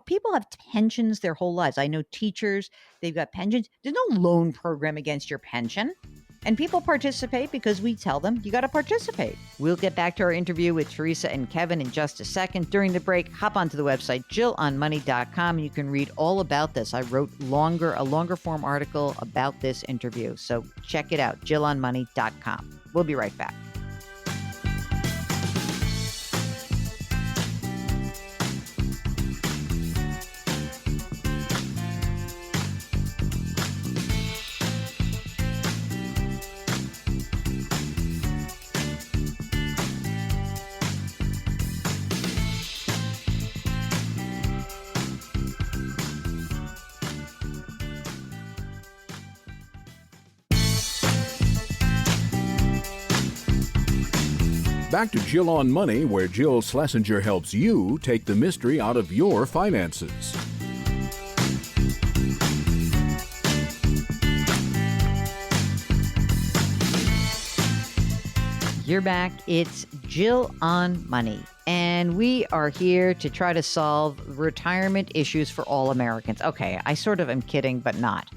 People have pensions their whole lives. I know teachers, they've got pensions. There's no loan program against your pension. And people participate because we tell them you got to participate. We'll get back to our interview with Teresa and Kevin in just a second. During the break, hop onto the website, jillonmoney.com, and you can read all about this. I wrote a longer form article about this interview. So check it out, jillonmoney.com. We'll be right back. Back to Jill on Money, where Jill Schlesinger helps you take the mystery out of your finances. You're back. It's Jill on Money. And we are here to try to solve retirement issues for all Americans. Okay, I sort of am kidding, but not.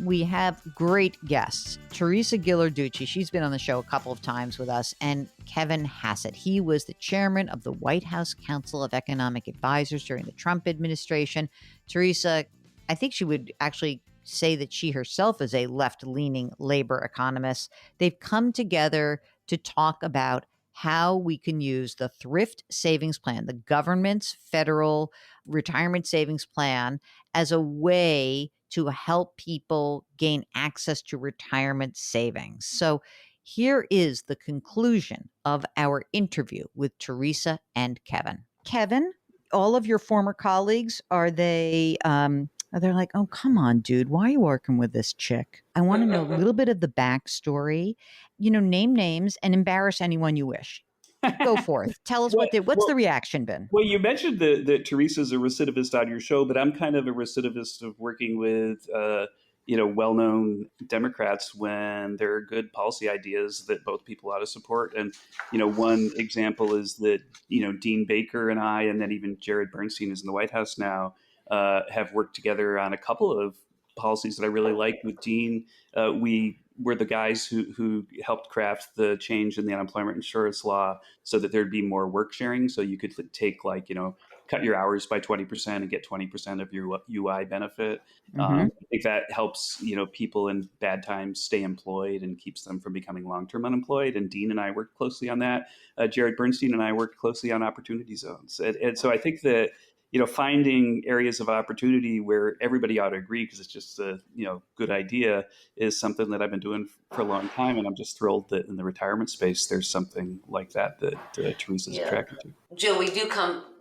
We have great guests. Teresa Ghilarducci, she's been on the show a couple of times with us, and Kevin Hassett. He was the chairman of the White House Council of Economic Advisors during the Trump administration. Teresa, I think she would actually say that she herself is a left-leaning labor economist. They've come together to talk about how we can use the Thrift Savings Plan, the government's federal retirement savings plan, as a way to help people gain access to retirement savings. So here is the conclusion of our interview with Teresa and Kevin. Kevin, all of your former colleagues, are they they're like, oh, come on, dude, why are you working with this chick? I want to know a little bit of the backstory, name names and embarrass anyone you wish. Go forth. Tell us what's the reaction been? Well, you mentioned that Teresa's a recidivist on your show, but I'm kind of a recidivist of working with, well-known Democrats when there are good policy ideas that both people ought to support. And, one example is that, Dean Baker and I, and then even Jared Bernstein is in the White House now, have worked together on a couple of policies that I really liked with Dean. We were the guys who helped craft the change in the unemployment insurance law so that there'd be more work sharing. So you could take cut your hours by 20% and get 20% of your UI benefit. I think that helps, people in bad times stay employed and keeps them from becoming long-term unemployed. And Dean and I worked closely on that. Jared Bernstein and I worked closely on opportunity zones. And so I think that, finding areas of opportunity where everybody ought to agree because it's just a good idea is something that I've been doing for a long time, and I'm just thrilled that in the retirement space there's something like that Teresa's attracted to. Jill,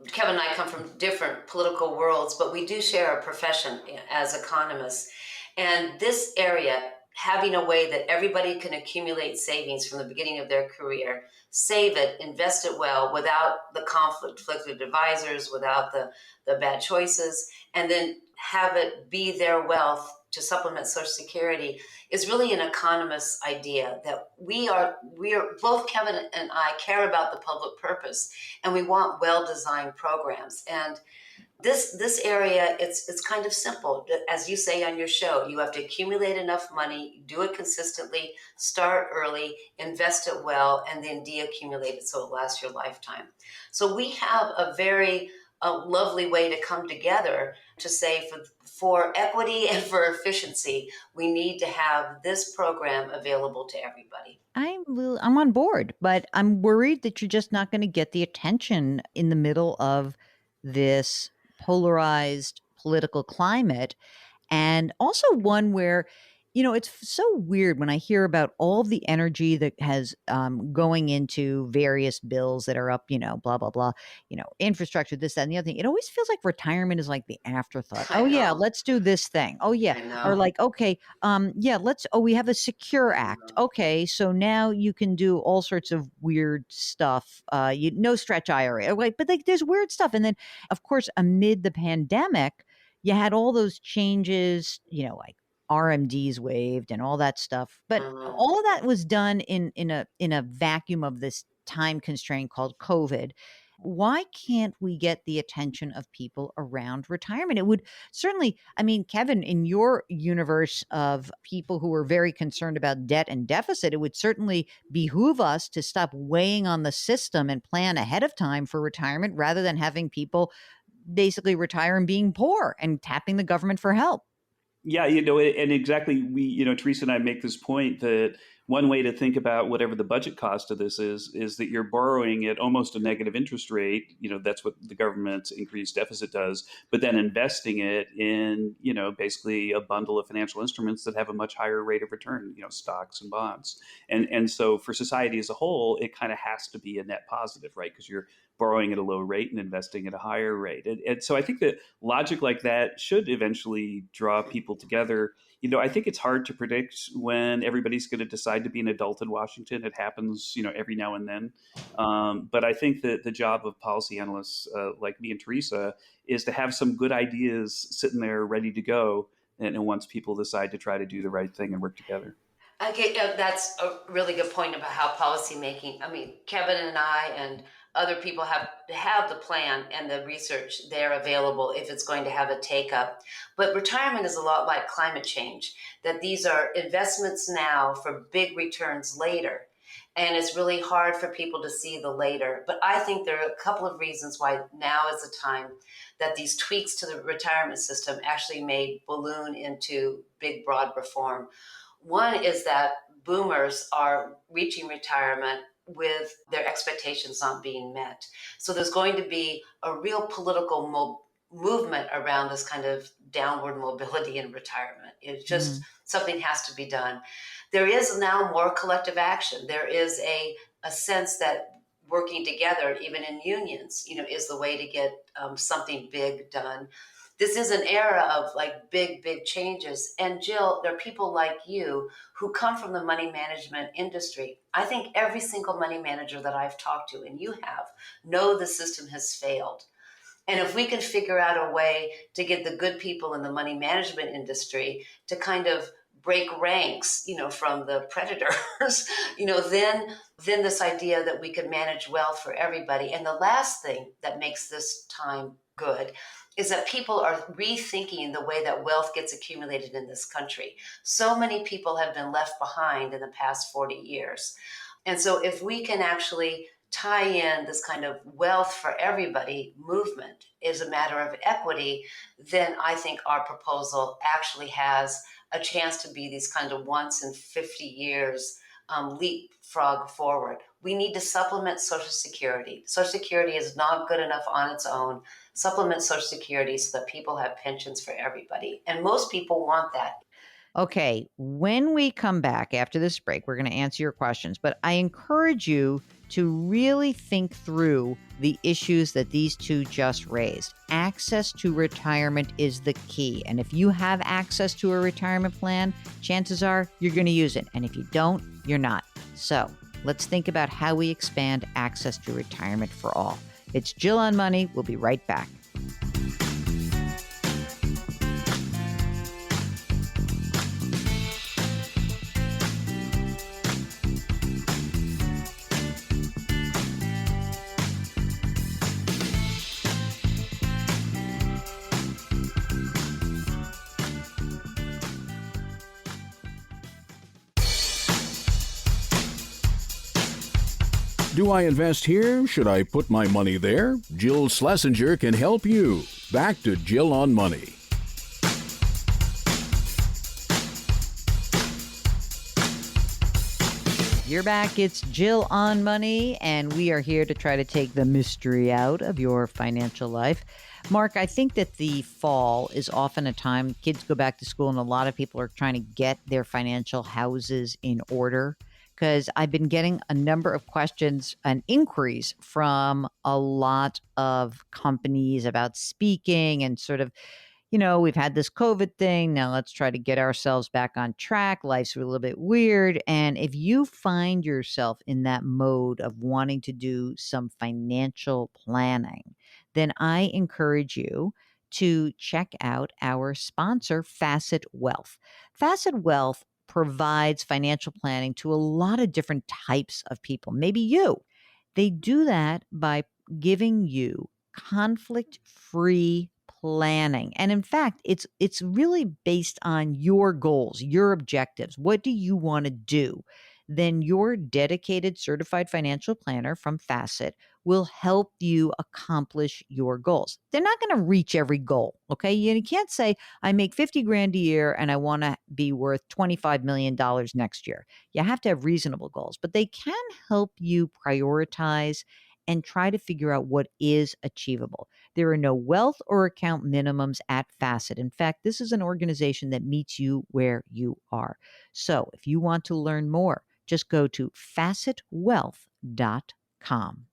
Kevin and I come from different political worlds, but we do share a profession as economists, and this area, having a way that everybody can accumulate savings from the beginning of their career, save it, invest it well without the conflict-afflicted advisors, without the bad choices, and then have it be their wealth to supplement Social Security is really an economist's idea that we are both Kevin and I care about the public purpose, and we want well-designed programs. And This area, it's kind of simple. As you say on your show, you have to accumulate enough money, do it consistently, start early, invest it well, and then deaccumulate it so it lasts your lifetime. So we have a very lovely way to come together to say for equity and for efficiency, we need to have this program available to everybody. I'm on board, but I'm worried that you're just not going to get the attention in the middle of this polarized political climate, and also one where, it's so weird when I hear about all the energy that has going into various bills that are up, blah blah blah, infrastructure, this, that, and the other thing. It always feels like retirement is like the afterthought. I Oh yeah, know. let's do this thing. Oh yeah, I or know. like, okay, yeah, let's. Oh, we have a Secure Act. Okay, so now you can do all sorts of weird stuff. No stretch IRA, right? But like, there's weird stuff, and then of course, amid the pandemic, you had all those changes, like RMDs waived and all that stuff. But Mhm. all of that was done in a vacuum of this time constraint called COVID. Why can't we get the attention of people around retirement? It would certainly, I mean, Kevin, in your universe of people who are very concerned about debt and deficit, it would certainly behoove us to stop weighing on the system and plan ahead of time for retirement rather than having people basically retire and being poor and tapping the government for help. Yeah, and exactly, Teresa and I make this point that one way to think about whatever the budget cost of this is that you're borrowing at almost a negative interest rate. That's what the government's increased deficit does, but then investing it in, basically a bundle of financial instruments that have a much higher rate of return, stocks and bonds. And so for society as a whole, it kind of has to be a net positive, right? Because you're borrowing at a low rate and investing at a higher rate. And so I think that logic like that should eventually draw people together. I think it's hard to predict when everybody's going to decide to be an adult in Washington. It happens, every now and then. But I think that the job of policy analysts like me and Teresa is to have some good ideas sitting there ready to go. And once people decide to try to do the right thing and work together. Okay, that's a really good point about how policymaking. I mean, Kevin and I and other people have to have the plan and the research there available if it's going to have a take up. But retirement is a lot like climate change, that these are investments now for big returns later. And it's really hard for people to see the later. But I think there are a couple of reasons why now is the time that these tweaks to the retirement system actually may balloon into big, broad reform. One is that boomers are reaching retirement with their expectations not being met. So there's going to be a real political movement around this kind of downward mobility in retirement. It's just something has to be done. There is now more collective action. There is a sense that working together, even in unions, is the way to get something big done. This is an era of like big, big changes. And Jill, there are people like you who come from the money management industry. I think every single money manager that I've talked to, and you have, know the system has failed. And if we can figure out a way to get the good people in the money management industry to kind of break ranks, from the predators, then this idea that we could manage wealth for everybody. And the last thing that makes this time good is that people are rethinking the way that wealth gets accumulated in this country. So many people have been left behind in the past 40 years. And so if we can actually tie in this kind of wealth for everybody movement is a matter of equity, then I think our proposal actually has a chance to be these kind of once in 50 years leapfrog forward. We need to supplement Social Security. Social Security is not good enough on its own. Supplement Social Security so that people have pensions for everybody. And most people want that. Okay, when we come back after this break, we're going to answer your questions, but I encourage you to really think through the issues that these two just raised. Access to retirement is the key. And if you have access to a retirement plan, chances are you're going to use it. And if you don't, you're not. So let's think about how we expand access to retirement for all. It's Jill on Money. We'll be right back. Do I invest here? Should I put my money there? Jill Schlesinger can help you. Back to Jill on Money. You're back. It's Jill on Money, and we are here to try to take the mystery out of your financial life. Mark, I think that the fall is often a time kids go back to school, and a lot of people are trying to get their financial houses in order, because I've been getting a number of questions and inquiries from a lot of companies about speaking and sort of, we've had this COVID thing. Now let's try to get ourselves back on track. Life's a little bit weird. And if you find yourself in that mode of wanting to do some financial planning, then I encourage you to check out our sponsor, Hassett Wealth. Hassett Wealth provides financial planning to a lot of different types of people. Maybe you. They do that by giving you conflict-free planning. And in fact, it's really based on your goals, your objectives. What do you want to do? Then your dedicated certified financial planner from Hassett will help you accomplish your goals. They're not going to reach every goal, okay? You can't say, I make 50 grand a year and I want to be worth $25 million next year. You have to have reasonable goals, but they can help you prioritize and try to figure out what is achievable. There are no wealth or account minimums at Hassett. In fact, this is an organization that meets you where you are. So if you want to learn more, just go to HassettWealth.com.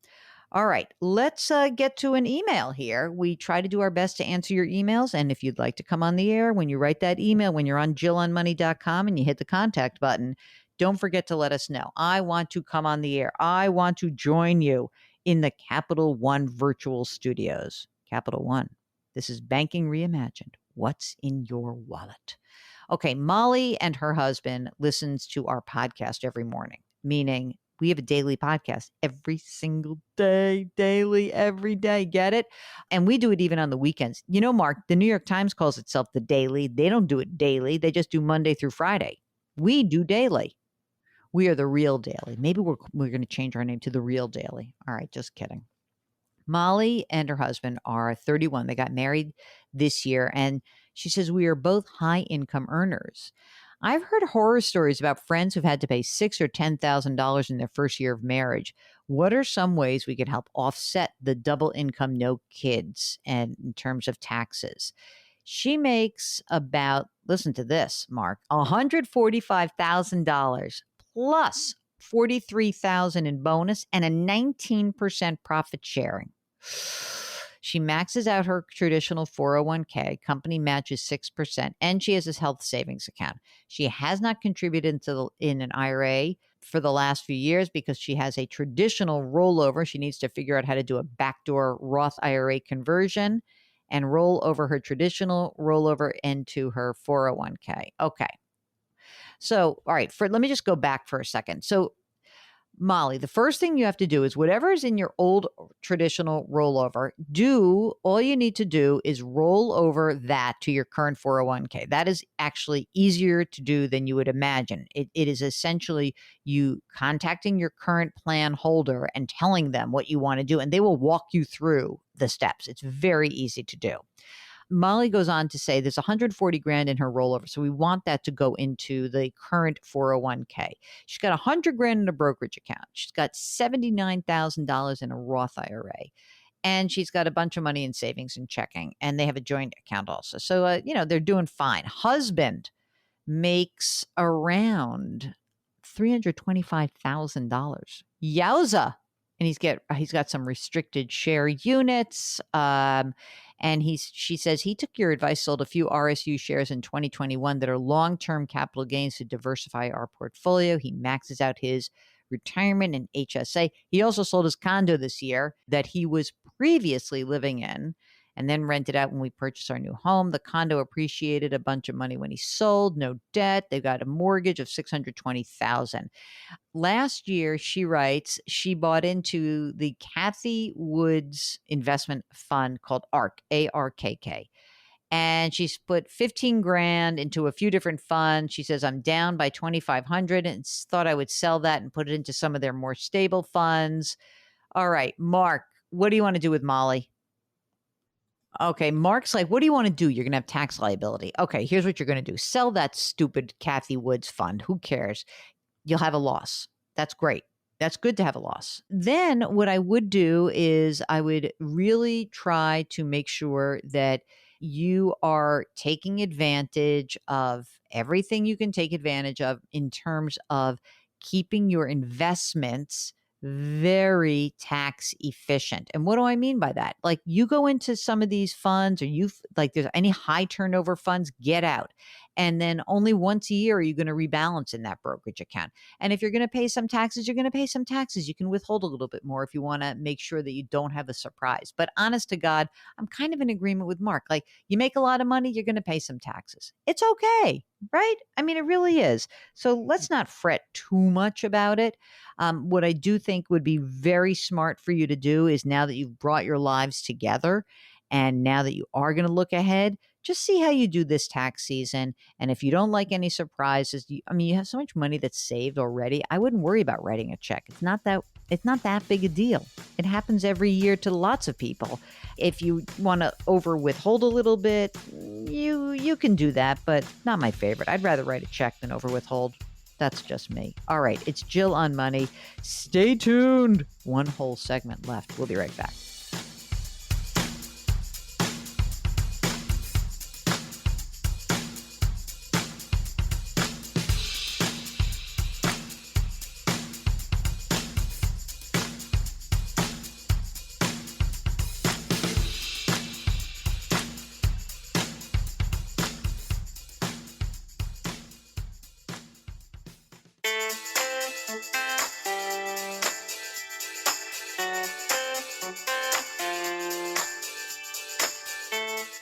All right, let's get to an email here. We try to do our best to answer your emails. And if you'd like to come on the air, when you write that email, when you're on JillOnMoney.com and you hit the contact button, don't forget to let us know. I want to come on the air. I want to join you in the Capital One virtual studios. Capital One. This is banking reimagined. What's in your wallet? Okay, Molly and her husband listens to our podcast every morning, meaning we have a daily podcast every single day, daily, every day. Get it? And we do it even on the weekends. Mark, the New York Times calls itself the Daily. They don't do it daily. They just do Monday through Friday. We do daily. We are the Real Daily. Maybe we're going to change our name to the Real Daily. All right, just kidding. Molly and her husband are 31. They got married this year, and she says we are both high income earners. I've heard horror stories about friends who've had to pay $6,000 or $10,000 in their first year of marriage. What are some ways we could help offset the double income, no kids, and in terms of taxes? She makes about, listen to this, Mark, $145,000 plus $43,000 in bonus and a 19% profit sharing. She maxes out her traditional 401k, company matches 6%, and she has this health savings account. She has not contributed in an IRA for the last few years because she has a traditional rollover. She needs to figure out how to do a backdoor Roth IRA conversion and roll over her traditional rollover into her 401k. Okay. So, all right, let me just go back for a second. So, Molly, the first thing you have to do is whatever is in your old traditional rollover, all you need to do is roll over that to your current 401k. That is actually easier to do than you would imagine. It is essentially you contacting your current plan holder and telling them what you want to do, and they will walk you through the steps. It's very easy to do. Molly goes on to say there's 140 grand in her rollover. So we want that to go into the current 401k. She's got 100 grand in a brokerage account. She's got $79,000 in a Roth IRA. And she's got a bunch of money in savings and checking. And they have a joint account also. So, they're doing fine. Husband makes around $325,000. Yowza. And he's got some restricted share units. And she says he took your advice, sold a few RSU shares in 2021 that are long-term capital gains to diversify our portfolio. He maxes out his retirement and HSA. He also sold his condo this year that he was previously living in and then rented out when we purchased our new home. The condo appreciated a bunch of money when he sold, no debt. They've got a mortgage of $620,000. Last year, she writes, she bought into the Kathy Woods investment fund called ARK, ARKK. and she's put 15 grand into a few different funds. She says, I'm down by 2,500 and thought I would sell that and put it into some of their more stable funds. All right, Mark, what do you want to do with Molly? Okay, Mark's like, what do you want to do? You're going to have tax liability. Okay, here's what you're going to do. Sell that stupid Kathy Woods fund. Who cares? You'll have a loss. That's great. That's good to have a loss. Then what I would do is I would really try to make sure that you are taking advantage of everything you can take advantage of in terms of keeping your investments very tax efficient. And what do I mean by that? Like you go into some of these funds or like there's any high turnover funds, get out. And then only once a year are you going to rebalance in that brokerage account. And if you're going to pay some taxes, you're going to pay some taxes. You can withhold a little bit more if you want to make sure that you don't have a surprise. But honest to God, I'm kind of in agreement with Mark. Like you make a lot of money, you're going to pay some taxes. It's okay, right? I mean, it really is. So let's not fret too much about it. What I do think would be very smart for you to do is now that you've brought your lives together and now that you are going to look ahead, just see how you do this tax season. And if you don't like any surprises, you have so much money that's saved already. I wouldn't worry about writing a check. It's not that big a deal. It happens every year to lots of people. If you want to over withhold a little bit, you can do that, but not my favorite. I'd rather write a check than over withhold. That's just me. All right, it's Jill on Money. Stay tuned. One whole segment left. We'll be right back.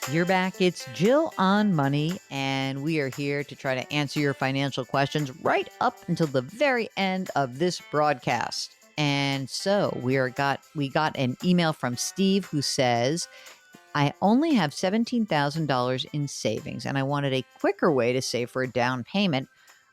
You're back. It's Jill on Money, and we are here to try to answer your financial questions right up until the very end of this broadcast. And so we got an email from Steve who says, I only have $17,000 in savings, and I wanted a quicker way to save for a down payment.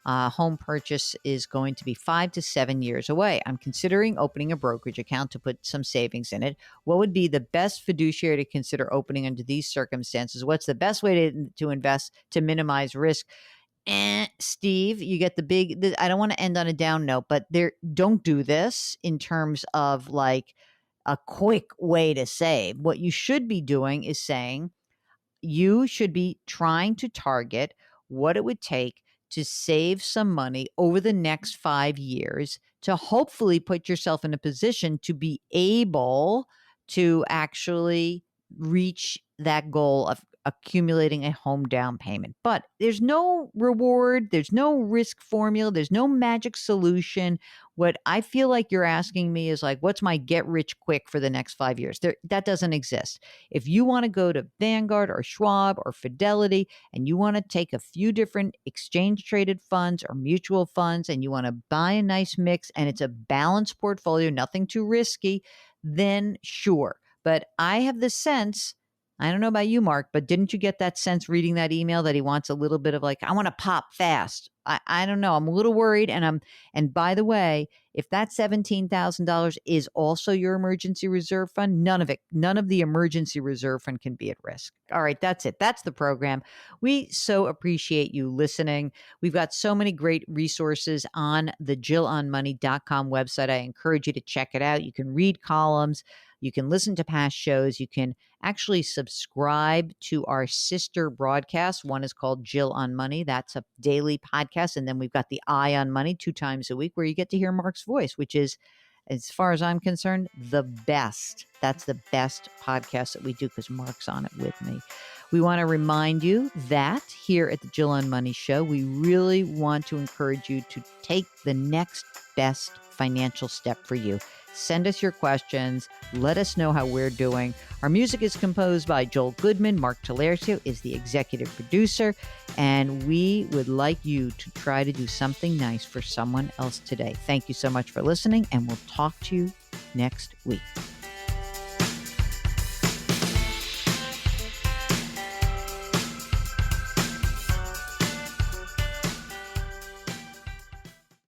Home purchase is going to be 5 to 7 years away. I'm considering opening a brokerage account to put some savings in it. What would be the best fiduciary to consider opening under these circumstances? What's the best way to invest to minimize risk? Steve, you get I don't want to end on a down note, but don't do this in terms of like a quick way to save. What you should be doing is saying you should be trying to target what it would take to save some money over the next 5 years to hopefully put yourself in a position to be able to actually reach that goal of accumulating a home down payment. But there's no reward, there's no risk formula, there's no magic solution. What I feel like you're asking me is like, what's my get rich quick for the next 5 years? That doesn't exist. If you want to go to Vanguard or Schwab or Fidelity and you want to take a few different exchange traded funds or mutual funds and you want to buy a nice mix and it's a balanced portfolio, nothing too risky, then sure. But I have the sense, I don't know about you, Mark, but didn't you get that sense reading that email that he wants a little bit of like, I want to pop fast. I don't know. I'm a little worried. And by the way, if that $17,000 is also your emergency reserve fund, none of the emergency reserve fund can be at risk. All right. That's it. That's the program. We so appreciate you listening. We've got so many great resources on the JillOnMoney.com website. I encourage you to check it out. You can read columns. You can listen to past shows. You can actually subscribe to our sister broadcasts. One is called Jill on Money. That's a daily podcast. And then we've got the Eye on Money 2 times a week where you get to hear Mark's voice, which is, as far as I'm concerned, the best. That's the best podcast that we do because Mark's on it with me. We want to remind you that here at the Jill on Money Show, we really want to encourage you to take the next best financial step for you. Send us your questions. Let us know how we're doing. Our music is composed by Joel Goodman. Mark Talercio is the executive producer. And we would like you to try to do something nice for someone else today. Thank you so much for listening, and we'll talk to you next week.